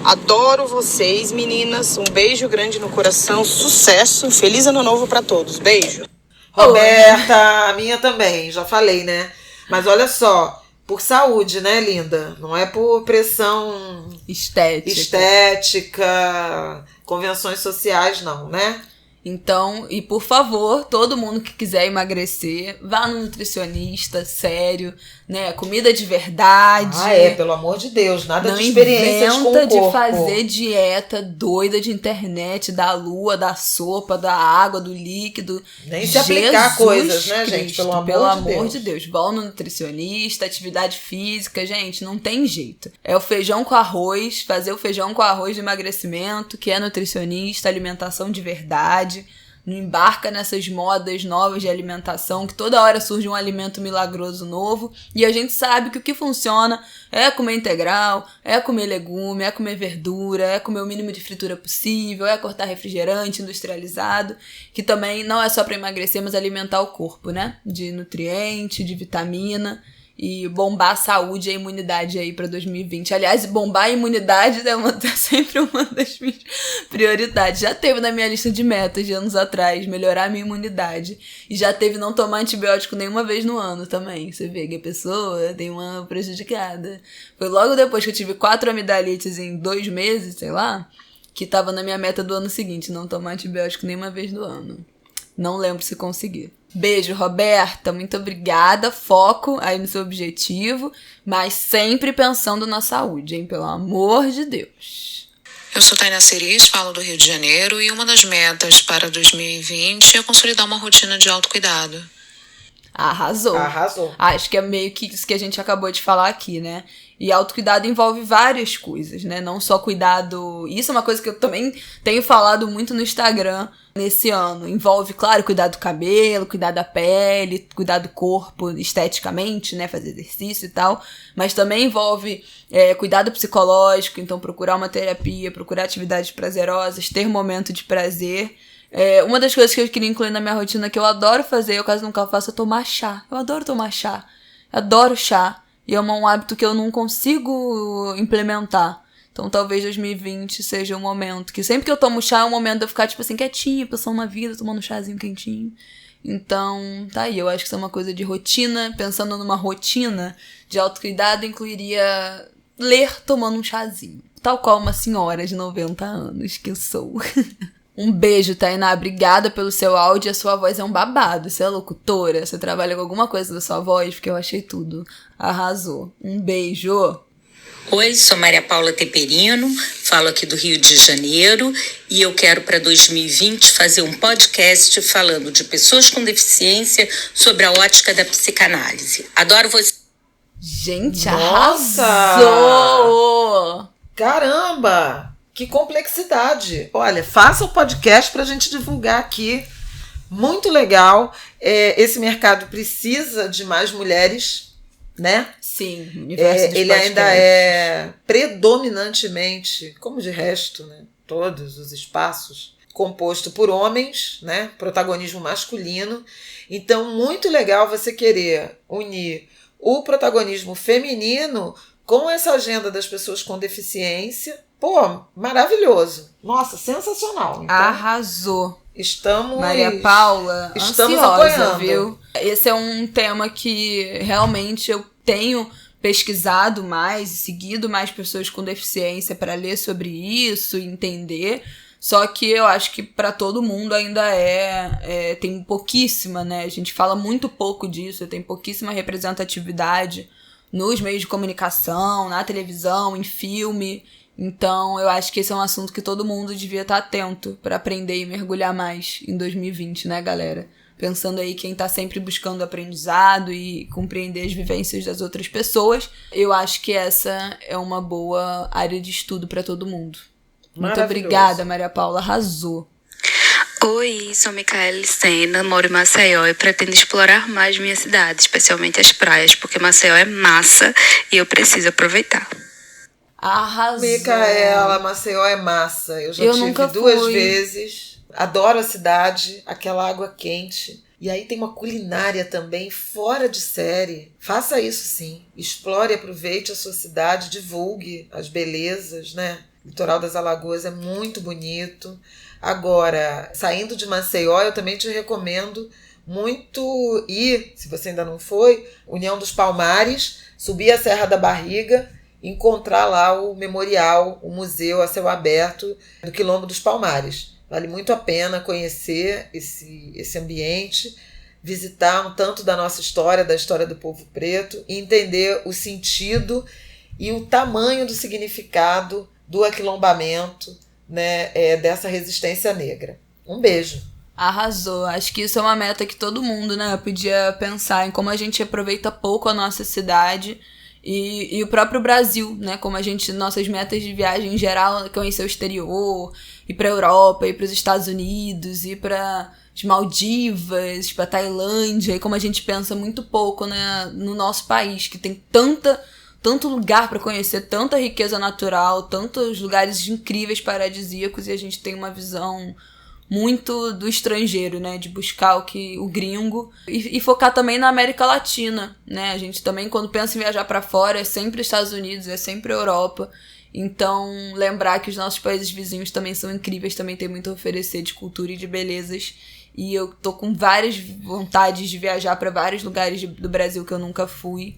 Adoro vocês, meninas. Um beijo grande no coração, sucesso, feliz ano novo para todos. Beijo. Roberta, a minha também, já falei, né? Mas olha só, por saúde, né, linda? Não é por pressão estética, convenções sociais, não, né? Então, e por favor, todo mundo que quiser emagrecer, vá no nutricionista, sério, né? Comida de verdade. Pelo amor de Deus, nada não de experiências com o corpo. Não inventa de fazer dieta doida de internet, da lua, da sopa, da água, do líquido. Nem se aplicar coisas, né, gente? Pelo amor de Deus. Vão no nutricionista, atividade física, gente, não tem jeito. É o feijão com arroz, fazer o feijão com arroz de emagrecimento, que é nutricionista, alimentação de verdade. Não embarca nessas modas novas de alimentação, que toda hora surge um alimento milagroso novo, e a gente sabe que o que funciona é comer integral, é comer legume, é comer verdura, é comer o mínimo de fritura possível, é cortar refrigerante industrializado, que também não é só para emagrecer, mas alimentar o corpo, né? De nutriente, de vitamina, e bombar a saúde e a imunidade aí pra 2020. Aliás, bombar a imunidade é sempre uma das minhas prioridades. Já teve na minha lista de metas de anos atrás, melhorar a minha imunidade. E já teve não tomar antibiótico nenhuma vez no ano também. Você vê que a pessoa tem uma prejudicada. Foi logo depois que eu tive 4 amidalites em 2 meses, sei lá, que tava na minha meta do ano seguinte, não tomar antibiótico nenhuma vez no ano. Não lembro se consegui. Beijo, Roberta. Muito obrigada. Foco aí no seu objetivo, mas sempre pensando na saúde, hein? Pelo amor de Deus. Eu sou Tainá Ceris, falo do Rio de Janeiro, e uma das metas para 2020 é consolidar uma rotina de autocuidado. Arrasou. Arrasou. Acho que é meio que isso que a gente acabou de falar aqui, né? E autocuidado envolve várias coisas, né? Não só cuidado... Isso é uma coisa que eu também tenho falado muito no Instagram nesse ano. Envolve, claro, cuidar do cabelo, cuidar da pele, cuidar do corpo esteticamente, né? Fazer exercício e tal. Mas também envolve cuidado psicológico, então procurar uma terapia, procurar atividades prazerosas, ter momento de prazer. Uma das coisas que eu queria incluir na minha rotina que eu adoro fazer, eu quase nunca faço, é tomar chá. Eu adoro tomar chá. Adoro chá. E é um hábito que eu não consigo implementar. Então talvez 2020 seja um momento que sempre que eu tomo chá é um momento de eu ficar tipo assim, quietinha, pensando na vida, tomando um chazinho quentinho. Então, tá aí. Eu acho que isso é uma coisa de rotina. Pensando numa rotina de autocuidado, incluiria ler tomando um chazinho. Tal qual uma senhora de 90 anos que eu sou. Um beijo, Tainá. Obrigada pelo seu áudio. A sua voz é um babado. Você é locutora? Você trabalha com alguma coisa da sua voz? Porque eu achei tudo. Arrasou. Um beijo. Oi, sou Maria Paula Teperino, falo aqui do Rio de Janeiro e eu quero para 2020 fazer um podcast falando de pessoas com deficiência sobre a ótica da psicanálise. Adoro você. Gente, Nossa! arrasou! Caramba! Que complexidade! Olha, faça o podcast para a gente divulgar aqui. Muito legal. Esse mercado precisa de mais mulheres, né? Sim, universo dos ele ainda é predominantemente, como de resto, né? Todos os espaços, composto por homens, né? Protagonismo masculino. Então, muito legal você querer unir o protagonismo feminino com essa agenda das pessoas com deficiência. Pô, maravilhoso. Nossa, sensacional. Então, arrasou. Estamos... Maria Paula, estamos ansiosa, apoiando. Viu? Esse é um tema que realmente eu tenho pesquisado mais e seguido mais pessoas com deficiência para ler sobre isso e entender. Só que eu acho que para todo mundo ainda tem pouquíssima, né? A gente fala muito pouco disso, tem pouquíssima representatividade nos meios de comunicação, na televisão, em filme. Então eu acho que esse é um assunto que todo mundo devia estar atento para aprender e mergulhar mais em 2020, né, galera? Pensando aí quem tá sempre buscando aprendizado e compreender as vivências das outras pessoas, eu acho que essa é uma boa área de estudo para todo mundo. Muito obrigada, Maria Paula, arrasou. Oi, sou Micaele Sena, moro em Maceió e pretendo explorar mais minha cidade, especialmente as praias, porque Maceió é massa e eu preciso aproveitar. Arrasou. Micaela, Maceió é massa. Eu já tive 2 vezes. Adoro a cidade, aquela água quente. E aí tem uma culinária também fora de série. Faça isso sim. Explore e aproveite a sua cidade, divulgue as belezas, né? O Litoral das Alagoas é muito bonito. Agora, saindo de Maceió, eu também te recomendo muito ir, se você ainda não foi, União dos Palmares, subir a Serra da Barriga, encontrar lá o memorial, o museu a céu aberto do Quilombo dos Palmares. Vale muito a pena conhecer esse ambiente, visitar um tanto da nossa história, da história do povo preto, e entender o sentido e o tamanho do significado do aquilombamento, né, dessa resistência negra. Um beijo. Arrasou. Acho que isso é uma meta que todo mundo, né, podia pensar em como a gente aproveita pouco a nossa cidade e o próprio Brasil, né, como nossas metas de viagem em geral, conhecer o exterior, ir para a Europa, ir para os Estados Unidos, ir para as Maldivas, para a Tailândia, e como a gente pensa muito pouco, né, no nosso país, que tem tanto lugar para conhecer, tanta riqueza natural, tantos lugares incríveis, paradisíacos, e a gente tem uma visão muito do estrangeiro, né, de buscar o gringo e focar também na América Latina, né, a gente também quando pensa em viajar para fora é sempre Estados Unidos, é sempre Europa, então lembrar que os nossos países vizinhos também são incríveis, também tem muito a oferecer de cultura e de belezas, e eu tô com várias vontades de viajar para vários lugares do Brasil que eu nunca fui.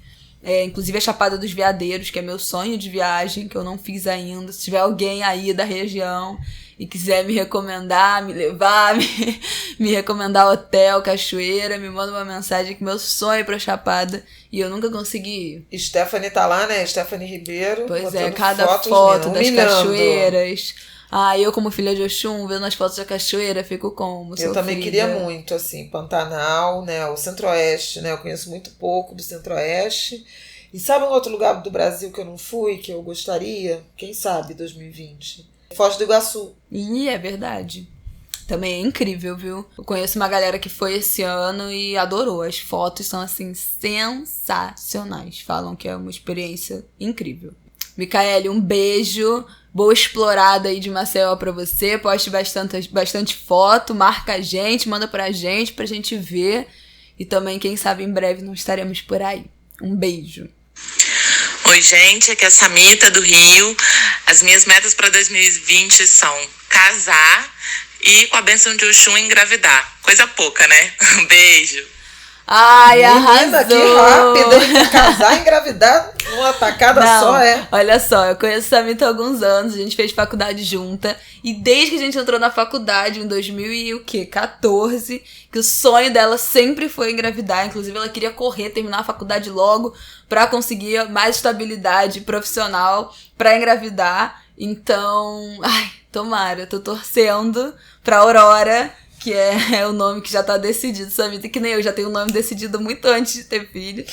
Inclusive a Chapada dos Veadeiros, que é meu sonho de viagem, que eu não fiz ainda. Se tiver alguém aí da região e quiser me recomendar, me levar, me recomendar hotel, cachoeira, me manda uma mensagem que meu sonho é pra Chapada e eu nunca consegui ir. Stephanie tá lá, né? Stephanie Ribeiro. Pois é, cada foto das cachoeiras. Eu como filha de Oxum, vendo as fotos da cachoeira, fico como eu também queria muito, assim, Pantanal, né, o Centro-Oeste, né, eu conheço muito pouco do Centro-Oeste. E sabe um outro lugar do Brasil que eu não fui, que eu gostaria? Quem sabe, 2020? Foz do Iguaçu. Ih, é verdade. Também é incrível, viu? Eu conheço uma galera que foi esse ano e adorou. As fotos são, assim, sensacionais. Falam que é uma experiência incrível. Micaele, um beijo. Boa explorada aí de Maceió pra você. Poste bastante foto, marca a gente, manda pra gente ver. E também, quem sabe, em breve não estaremos por aí. Um beijo. Oi, gente, aqui é a Samita do Rio. As minhas metas para 2020 são casar e, com a bênção de Oxum, engravidar. Coisa pouca, né? Um beijo. Ai, menina, arrasou! Que rápido, hein? Casar e engravidar numa tacada só, é. Olha só, eu conheço a Samita há alguns anos, a gente fez faculdade junta, e desde que a gente entrou na faculdade, em 2014, que o sonho dela sempre foi engravidar, inclusive ela queria terminar a faculdade logo, pra conseguir mais estabilidade profissional pra engravidar, então, tomara, eu tô torcendo pra Aurora, que é o nome que já tá decidido, Samita, que nem eu já tenho o nome decidido muito antes de ter filho.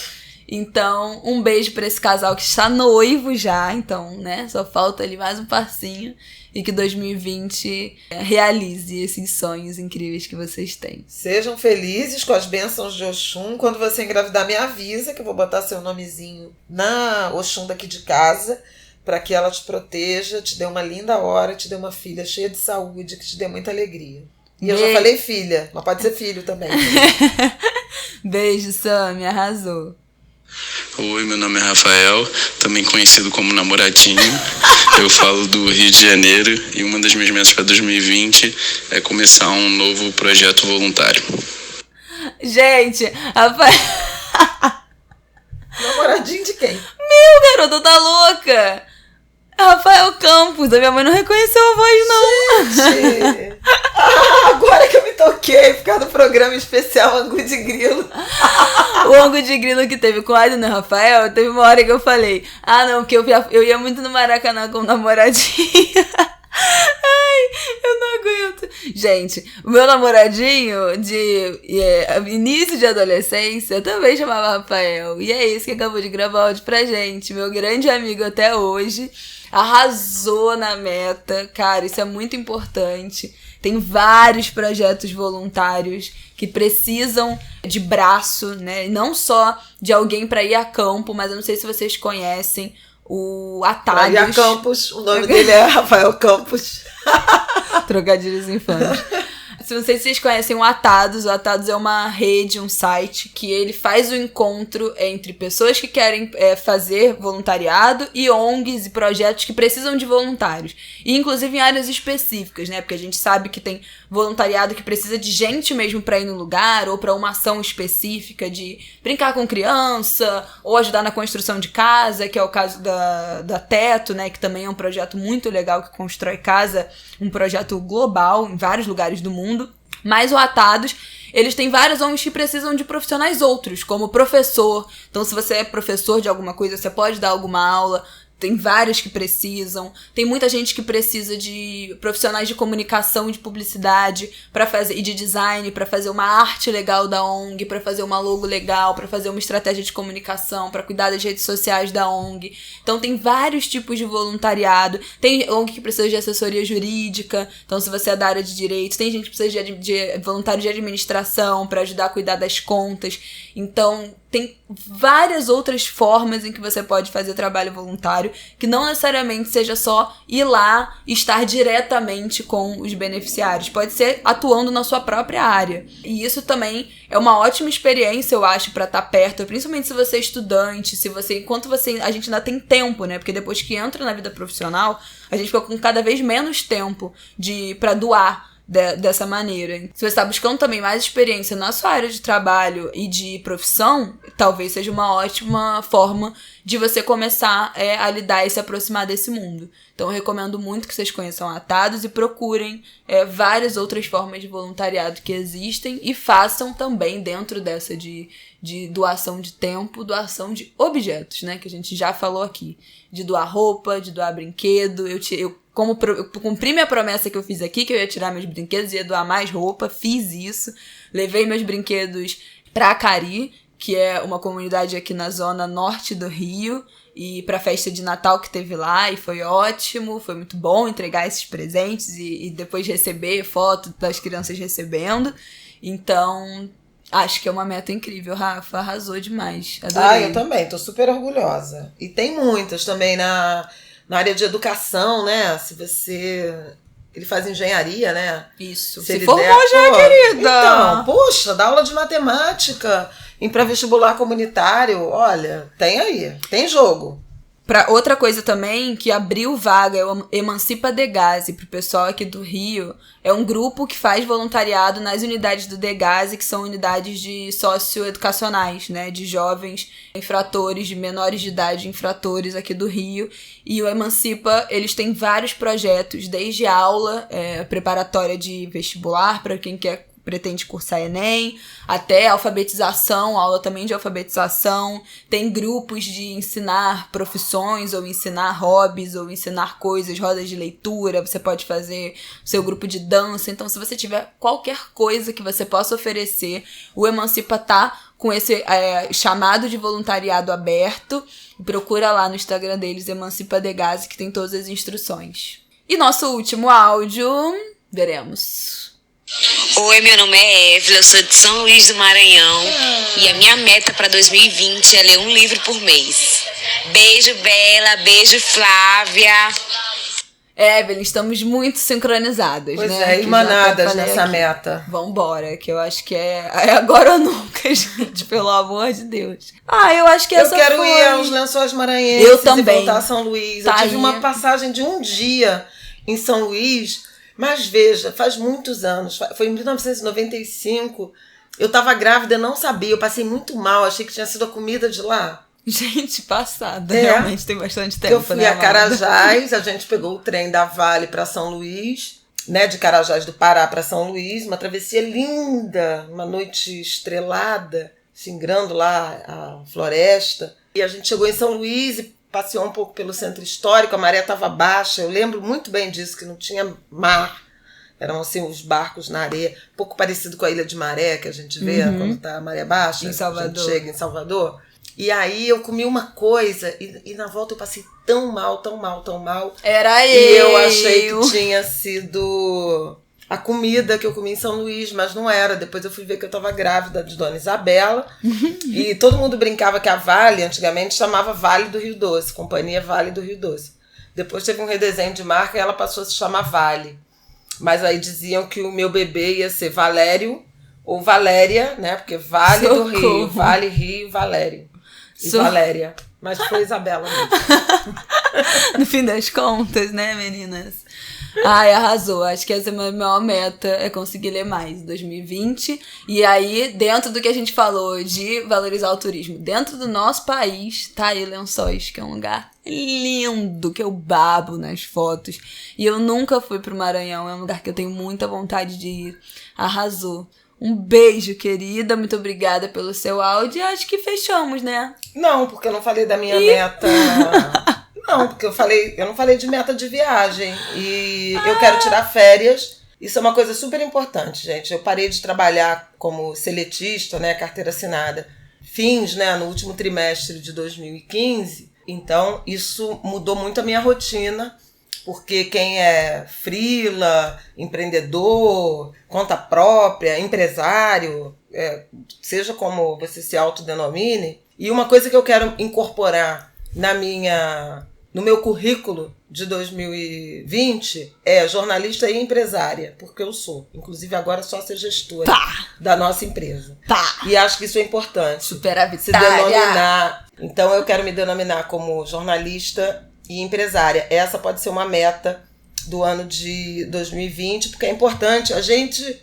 Então, um beijo pra esse casal que está noivo já, então, né, só falta ali mais um passinho e que 2020 realize esses sonhos incríveis que vocês têm. Sejam felizes com as bênçãos de Oxum. Quando você engravidar, me avisa que eu vou botar seu nomezinho na Oxum daqui de casa, para que ela te proteja, te dê uma linda hora, te dê uma filha cheia de saúde, que te dê muita alegria. E eu já falei filha, mas pode ser filho também. Beijo, Sam, arrasou. Oi, meu nome é Rafael, também conhecido como Namoradinho. Eu falo do Rio de Janeiro e uma das minhas metas para 2020 é começar um novo projeto voluntário. Gente, Rafael... Namoradinho de quem? Meu, garota, tá louca! Rafael Campos, a minha mãe não reconheceu a voz, não. Gente! Agora que eu me toquei, por causa do programa especial Angu de Grilo. O Angu de Grilo que teve com o Adner Rafael, teve uma hora que eu falei, não, porque eu ia muito no Maracanã com namoradinha. Ai, eu não aguento. Gente, o meu namoradinho de início de adolescência também chamava Rafael. E é esse que acabou de gravar áudio pra gente. Meu grande amigo até hoje. Arrasou na meta. Cara, isso é muito importante. Tem vários projetos voluntários que precisam de braço, né? Não só de alguém pra ir a campo, mas eu não sei se vocês conhecem o Atalhos. Maria Campos, o nome dele é Rafael Campos. Trocadilhos infames. Não sei se vocês conhecem o Atados. O Atados é uma rede, um site que ele faz o encontro entre pessoas que querem fazer voluntariado e ONGs e projetos que precisam de voluntários. E inclusive em áreas específicas, né? Porque a gente sabe que tem voluntariado que precisa de gente mesmo pra ir no lugar ou pra uma ação específica de brincar com criança ou ajudar na construção de casa, que é o caso da Teto, né? Que também é um projeto muito legal que constrói casa, um projeto global em vários lugares do mundo. Mas o Atados, eles têm várias ONGs que precisam de profissionais outros, como professor. Então, se você é professor de alguma coisa, você pode dar alguma aula. Tem vários que precisam. Tem muita gente que precisa de profissionais de comunicação e de publicidade para fazer, e de design, para fazer uma arte legal da ONG, para fazer uma logo legal, para fazer uma estratégia de comunicação, para cuidar das redes sociais da ONG. Então tem vários tipos de voluntariado. Tem ONG que precisa de assessoria jurídica. Então se você é da área de direito, tem gente que precisa de voluntário de administração para ajudar a cuidar das contas. Então tem várias outras formas em que você pode fazer trabalho voluntário, que não necessariamente seja só ir lá e estar diretamente com os beneficiários. Pode ser atuando na sua própria área. E isso também é uma ótima experiência, eu acho, para estar perto, principalmente se você é estudante, a gente ainda tem tempo, né? Porque depois que entra na vida profissional, a gente fica com cada vez menos tempo para doar dessa maneira. Se você está buscando também mais experiência na sua área de trabalho e de profissão, talvez seja uma ótima forma de você começar a lidar e se aproximar desse mundo. Então eu recomendo muito que vocês conheçam Atados e procurem várias outras formas de voluntariado que existem e façam também dentro dessa de doação de tempo, doação de objetos, né? Que a gente já falou aqui. De doar roupa, de doar brinquedo. Eu cumpri minha promessa que eu fiz aqui, que eu ia tirar meus brinquedos e ia doar mais roupa. Fiz isso. Levei meus brinquedos pra Acari, que é uma comunidade aqui na zona norte do Rio, e pra festa de Natal que teve lá, e foi ótimo, foi muito bom entregar esses presentes e depois receber foto das crianças recebendo. Então, acho que é uma meta incrível, Rafa, arrasou demais, adorei. Eu também, tô super orgulhosa. E tem muitas também na área de educação, né? Ele faz engenharia, né? Isso. Se formou já, querida. Então, poxa, dá aula de matemática em pré-vestibular comunitário. Olha, tem jogo. Pra outra coisa também, que abriu vaga, é o Emancipa Degase, pro pessoal aqui do Rio. É um grupo que faz voluntariado nas unidades do Degase, que são unidades de socioeducacionais, né? De jovens infratores, de menores de idade infratores aqui do Rio. E o Emancipa, eles têm vários projetos, desde aula preparatória de vestibular, para quem pretende cursar Enem, até alfabetização, aula também de alfabetização. Tem grupos de ensinar profissões, ou ensinar hobbies, ou ensinar coisas, rodas de leitura. Você pode fazer seu grupo de dança. Então, se você tiver qualquer coisa que você possa oferecer, o Emancipa tá com esse chamado de voluntariado aberto. Procura lá no Instagram deles, Emancipa Degase, que tem todas as instruções. E nosso último áudio, veremos. Oi, meu nome é Evelyn, eu sou de São Luís do Maranhão e a minha meta para 2020 é ler um livro por mês. Beijo, Bela, beijo, Flávia. Evelyn, estamos muito sincronizadas, Pois né? é, irmanadas nessa meta. Vambora, que eu acho que é agora ou nunca, gente, pelo amor de Deus. Eu acho que essa Eu quero foi... ir aos Lençóis Maranhenses Eu também. e voltar a São Luís. Eu tive uma passagem de um dia em São Luís, mas veja, faz muitos anos, foi em 1995, eu tava grávida, não sabia, eu passei muito mal, achei que tinha sido a comida de lá. Gente, passada, realmente tem bastante tempo, Eu fui a Carajás, a gente pegou o trem da Vale para São Luís, né, de Carajás do Pará para São Luís, uma travessia linda, uma noite estrelada, singrando lá a floresta. E a gente chegou em São Luís e passeou um pouco pelo centro histórico, a maré estava baixa, eu lembro muito bem disso, que não tinha mar, eram assim os barcos na areia, um pouco parecido com a Ilha de Maré, que a gente vê quando está a maré baixa, em Salvador. A gente chega em Salvador. E aí eu comi uma coisa e na volta eu passei tão mal. Era E eu achei que tinha sido a comida que eu comi em São Luís, mas não era. Depois eu fui ver que eu estava grávida de Dona Isabela. E todo mundo brincava que a Vale, antigamente, chamava Vale do Rio Doce, Companhia Vale do Rio Doce. Depois teve um redesenho de marca e ela passou a se chamar Vale. Mas aí diziam que o meu bebê ia ser Valério ou Valéria, né? Porque Vale do Rio, Vale, Rio, Valério. E Valéria. Mas foi Isabela mesmo. No fim das contas, né, meninas? Arrasou. Acho que essa é a minha maior meta, é conseguir ler mais em 2020. E aí, dentro do que a gente falou de valorizar o turismo, dentro do nosso país, tá aí Lençóis, que é um lugar lindo, que eu babo nas fotos. E eu nunca fui pro Maranhão, é um lugar que eu tenho muita vontade de ir. Arrasou. Um beijo, querida. Muito obrigada pelo seu áudio. Acho que fechamos, né? Não, porque eu não falei da minha meta. Não, porque eu não falei de meta de viagem. E eu quero tirar férias. Isso é uma coisa super importante, gente. Eu parei de trabalhar como seletista, né, carteira assinada, né, no último trimestre de 2015. Então, isso mudou muito a minha rotina. Porque quem é freela, empreendedor, conta própria, empresário, seja como você se autodenomine, e uma coisa que eu quero incorporar no meu currículo de 2020 é jornalista e empresária, porque eu sou, inclusive agora sócia gestora da nossa empresa. E acho que isso é importante. Superavitária. Se denominar. Então eu quero me denominar como jornalista e empresária. Essa pode ser uma meta do ano de 2020, porque é importante a gente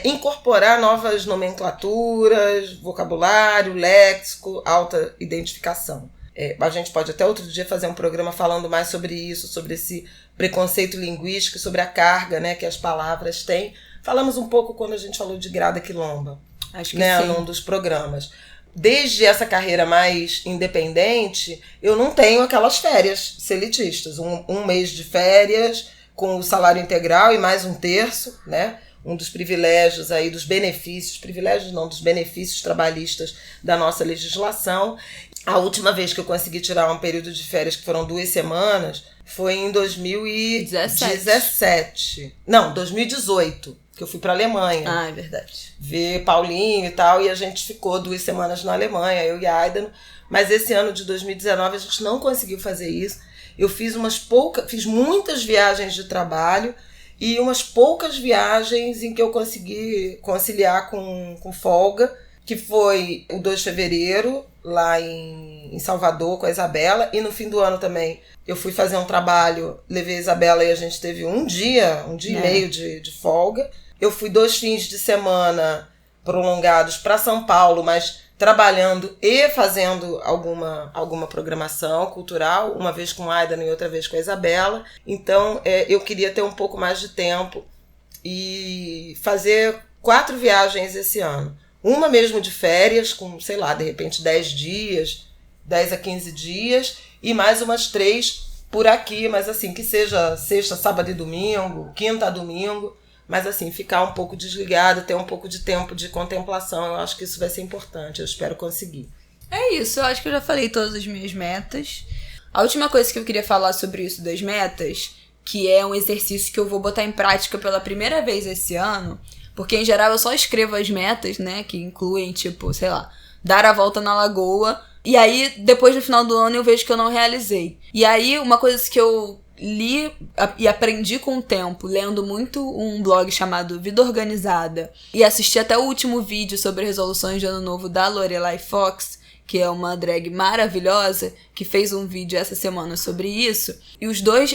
incorporar novas nomenclaturas, vocabulário, léxico, alta identificação. A gente pode até outro dia fazer um programa falando mais sobre isso, sobre esse preconceito linguístico, sobre a carga, né, que as palavras têm. Falamos um pouco quando a gente falou de Grada Quilomba, acho que né, sim, num dos programas. Desde essa carreira mais independente, eu não tenho aquelas férias seletistas. Um mês de férias com o salário integral e mais um terço, né? Um dos privilégios aí, dos benefícios trabalhistas da nossa legislação. A última vez que eu consegui tirar um período de férias, que foram 2 semanas, foi em 2017. Não, 2018. Que eu fui pra Alemanha. É verdade. Ver Paulinho e tal, e a gente ficou 2 semanas na Alemanha, eu e a Aidano. Mas esse ano de 2019 a gente não conseguiu fazer isso. Eu fiz muitas viagens de trabalho e umas poucas viagens em que eu consegui conciliar com folga, que foi o 2 de fevereiro, lá em Salvador, com a Isabela, e no fim do ano também eu fui fazer um trabalho, levei a Isabela e a gente teve um dia e meio de folga. Eu fui 2 fins de semana prolongados para São Paulo, mas trabalhando e fazendo alguma programação cultural, uma vez com a Aida e outra vez com a Isabela. Então, eu queria ter um pouco mais de tempo e fazer 4 viagens esse ano. Uma mesmo de férias, com, sei lá, de repente 10 dias, 10 a 15 dias, e mais umas 3 por aqui, mas assim, que seja sexta, sábado e domingo, quinta a domingo, mas assim, ficar um pouco desligado, ter um pouco de tempo de contemplação, eu acho que isso vai ser importante, eu espero conseguir. É isso, eu acho que eu já falei todas as minhas metas. A última coisa que eu queria falar sobre isso das metas, que é um exercício que eu vou botar em prática pela primeira vez esse ano, porque em geral eu só escrevo as metas, né, que incluem, tipo, sei lá, dar a volta na lagoa, e aí depois no final do ano eu vejo que eu não realizei. E aí uma coisa que eu li e aprendi com o tempo, lendo muito um blog chamado Vida Organizada, e assisti até o último vídeo sobre resoluções de ano novo da Lorelai Fox, que é uma drag maravilhosa, que fez um vídeo essa semana sobre isso. E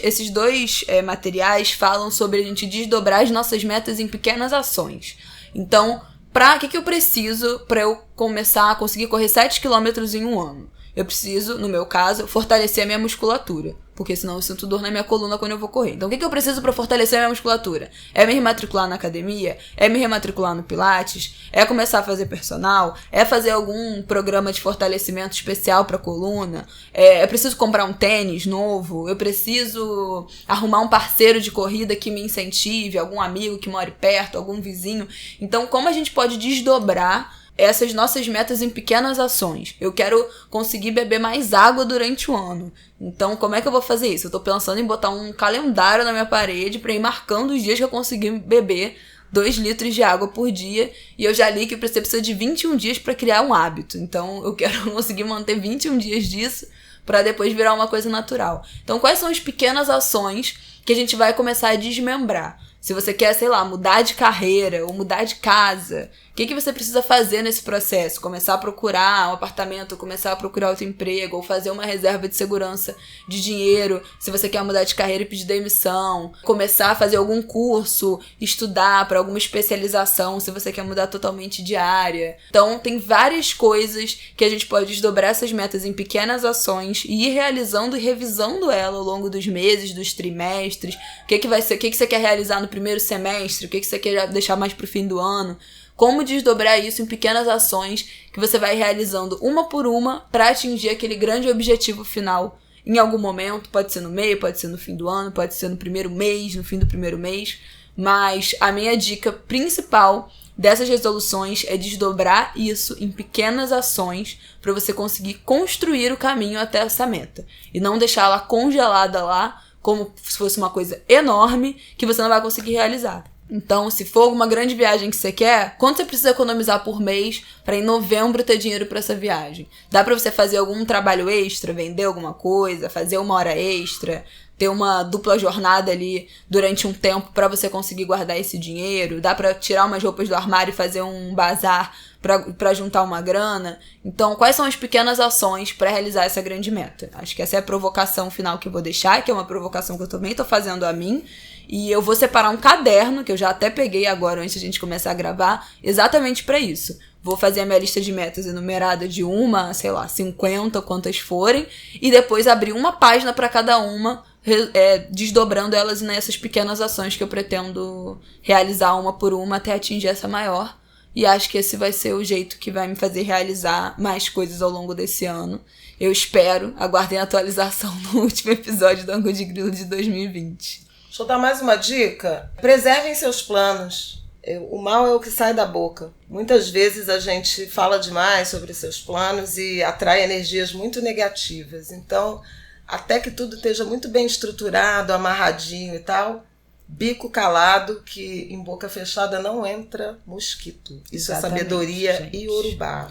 esses dois materiais falam sobre a gente desdobrar as nossas metas em pequenas ações. Então, o que eu preciso para eu começar a conseguir correr 7 km em um ano? Eu preciso, no meu caso, fortalecer a minha musculatura, porque senão eu sinto dor na minha coluna quando eu vou correr. Então, o que eu preciso para fortalecer a minha musculatura? É me rematricular na academia? É me rematricular no Pilates? É começar a fazer personal? É fazer algum programa de fortalecimento especial para coluna? Eu preciso comprar um tênis novo? Eu preciso arrumar um parceiro de corrida que me incentive? Algum amigo que more perto? Algum vizinho? Então, como a gente pode desdobrar essas nossas metas em pequenas ações? Eu quero conseguir beber mais água durante o ano. Então, como é que eu vou fazer isso? Eu tô pensando em botar um calendário na minha parede pra ir marcando os dias que eu conseguir beber 2 litros de água por dia. E eu já li que você precisa de 21 dias pra criar um hábito. Então, eu quero conseguir manter 21 dias disso pra depois virar uma coisa natural. Então, quais são as pequenas ações que a gente vai começar a desmembrar? Se você quer, sei lá, mudar de carreira ou mudar de casa, o que você precisa fazer nesse processo? Começar a procurar um apartamento, começar a procurar outro emprego, ou fazer uma reserva de segurança de dinheiro, se você quer mudar de carreira e pedir demissão, começar a fazer algum curso, estudar para alguma especialização, se você quer mudar totalmente de área. Então, tem várias coisas que a gente pode desdobrar essas metas em pequenas ações e ir realizando e revisando ela ao longo dos meses, dos trimestres. O que você quer realizar no primeiro semestre? O que você quer deixar mais pro fim do ano? Como desdobrar isso em pequenas ações que você vai realizando uma por uma para atingir aquele grande objetivo final em algum momento. Pode ser no meio, pode ser no fim do ano, pode ser no primeiro mês, no fim do primeiro mês. Mas a minha dica principal dessas resoluções é desdobrar isso em pequenas ações para você conseguir construir o caminho até essa meta. E não deixar ela congelada lá como se fosse uma coisa enorme que você não vai conseguir realizar. Então, se for uma grande viagem que você quer, quanto você precisa economizar por mês para em novembro ter dinheiro para essa viagem? Dá para você fazer algum trabalho extra, vender alguma coisa, fazer uma hora extra, ter uma dupla jornada ali durante um tempo para você conseguir guardar esse dinheiro? Dá para tirar umas roupas do armário e fazer um bazar para juntar uma grana? Então, quais são as pequenas ações para realizar essa grande meta? Acho que essa é a provocação final que eu vou deixar, que é uma provocação que eu também tô fazendo a mim. E eu vou separar um caderno, que eu já até peguei agora antes de a gente começar a gravar, exatamente para isso. Vou fazer a minha lista de metas enumerada de 50, quantas forem, e depois abrir uma página para cada uma, desdobrando elas nessas pequenas ações que eu pretendo realizar uma por uma até atingir essa maior. E acho que esse vai ser o jeito que vai me fazer realizar mais coisas ao longo desse ano. Eu espero. Aguardem a atualização no último episódio do Angu de Grilo de 2020. Deixa eu dar mais uma dica. Preservem seus planos. O mal é o que sai da boca. Muitas vezes a gente fala demais sobre seus planos e atrai energias muito negativas. Então, até que tudo esteja muito bem estruturado, amarradinho e tal, bico calado, que em boca fechada não entra mosquito. Isso exatamente, é sabedoria, gente. Iorubá.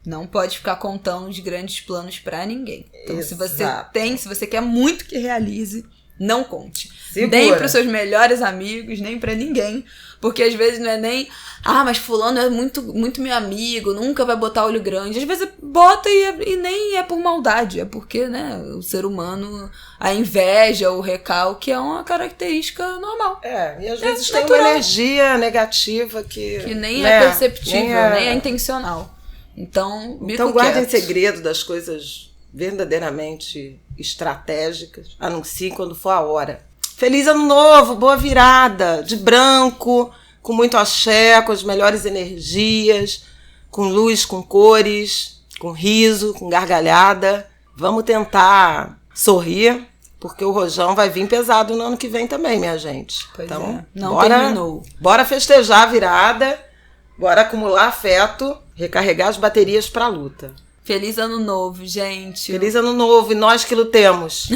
Não pode ficar contando os grandes planos pra ninguém. Então, se você quer muito que realize, não conte. Segura. Nem pros seus melhores amigos, nem pra ninguém. Porque às vezes não é nem... mas fulano é muito, muito meu amigo, nunca vai botar olho grande. Às vezes bota e nem é por maldade. É porque, né, o ser humano, a inveja, o recalque é uma característica normal. E às vezes tem natural. Uma energia negativa que nem é perceptível, nem é intencional. Então guardem segredo das coisas verdadeiramente estratégicas. Anuncie quando for a hora. Feliz ano novo, boa virada, de branco, com muito axé, com as melhores energias, com luz, com cores, com riso, com gargalhada. Vamos tentar sorrir, porque o rojão vai vir pesado no ano que vem também, minha gente. Pois então, não terminou. Bora festejar a virada, bora acumular afeto, recarregar as baterias para a luta. Feliz ano novo, gente. Feliz ano novo e nós que lutemos.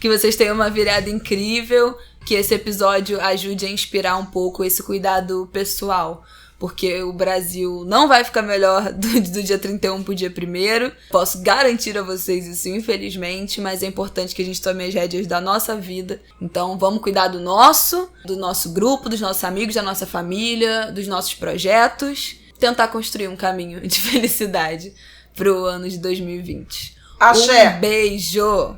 Que vocês tenham uma virada incrível, que esse episódio ajude a inspirar um pouco esse cuidado pessoal. porque o Brasil não vai ficar melhor do dia 31 pro dia 1º. Posso garantir a vocês isso, infelizmente, mas é importante que a gente tome as rédeas da nossa vida. Então vamos cuidar do nosso grupo, dos nossos amigos, da nossa família, dos nossos projetos. Tentar construir um caminho de felicidade pro ano de 2020. Axé! Um beijo!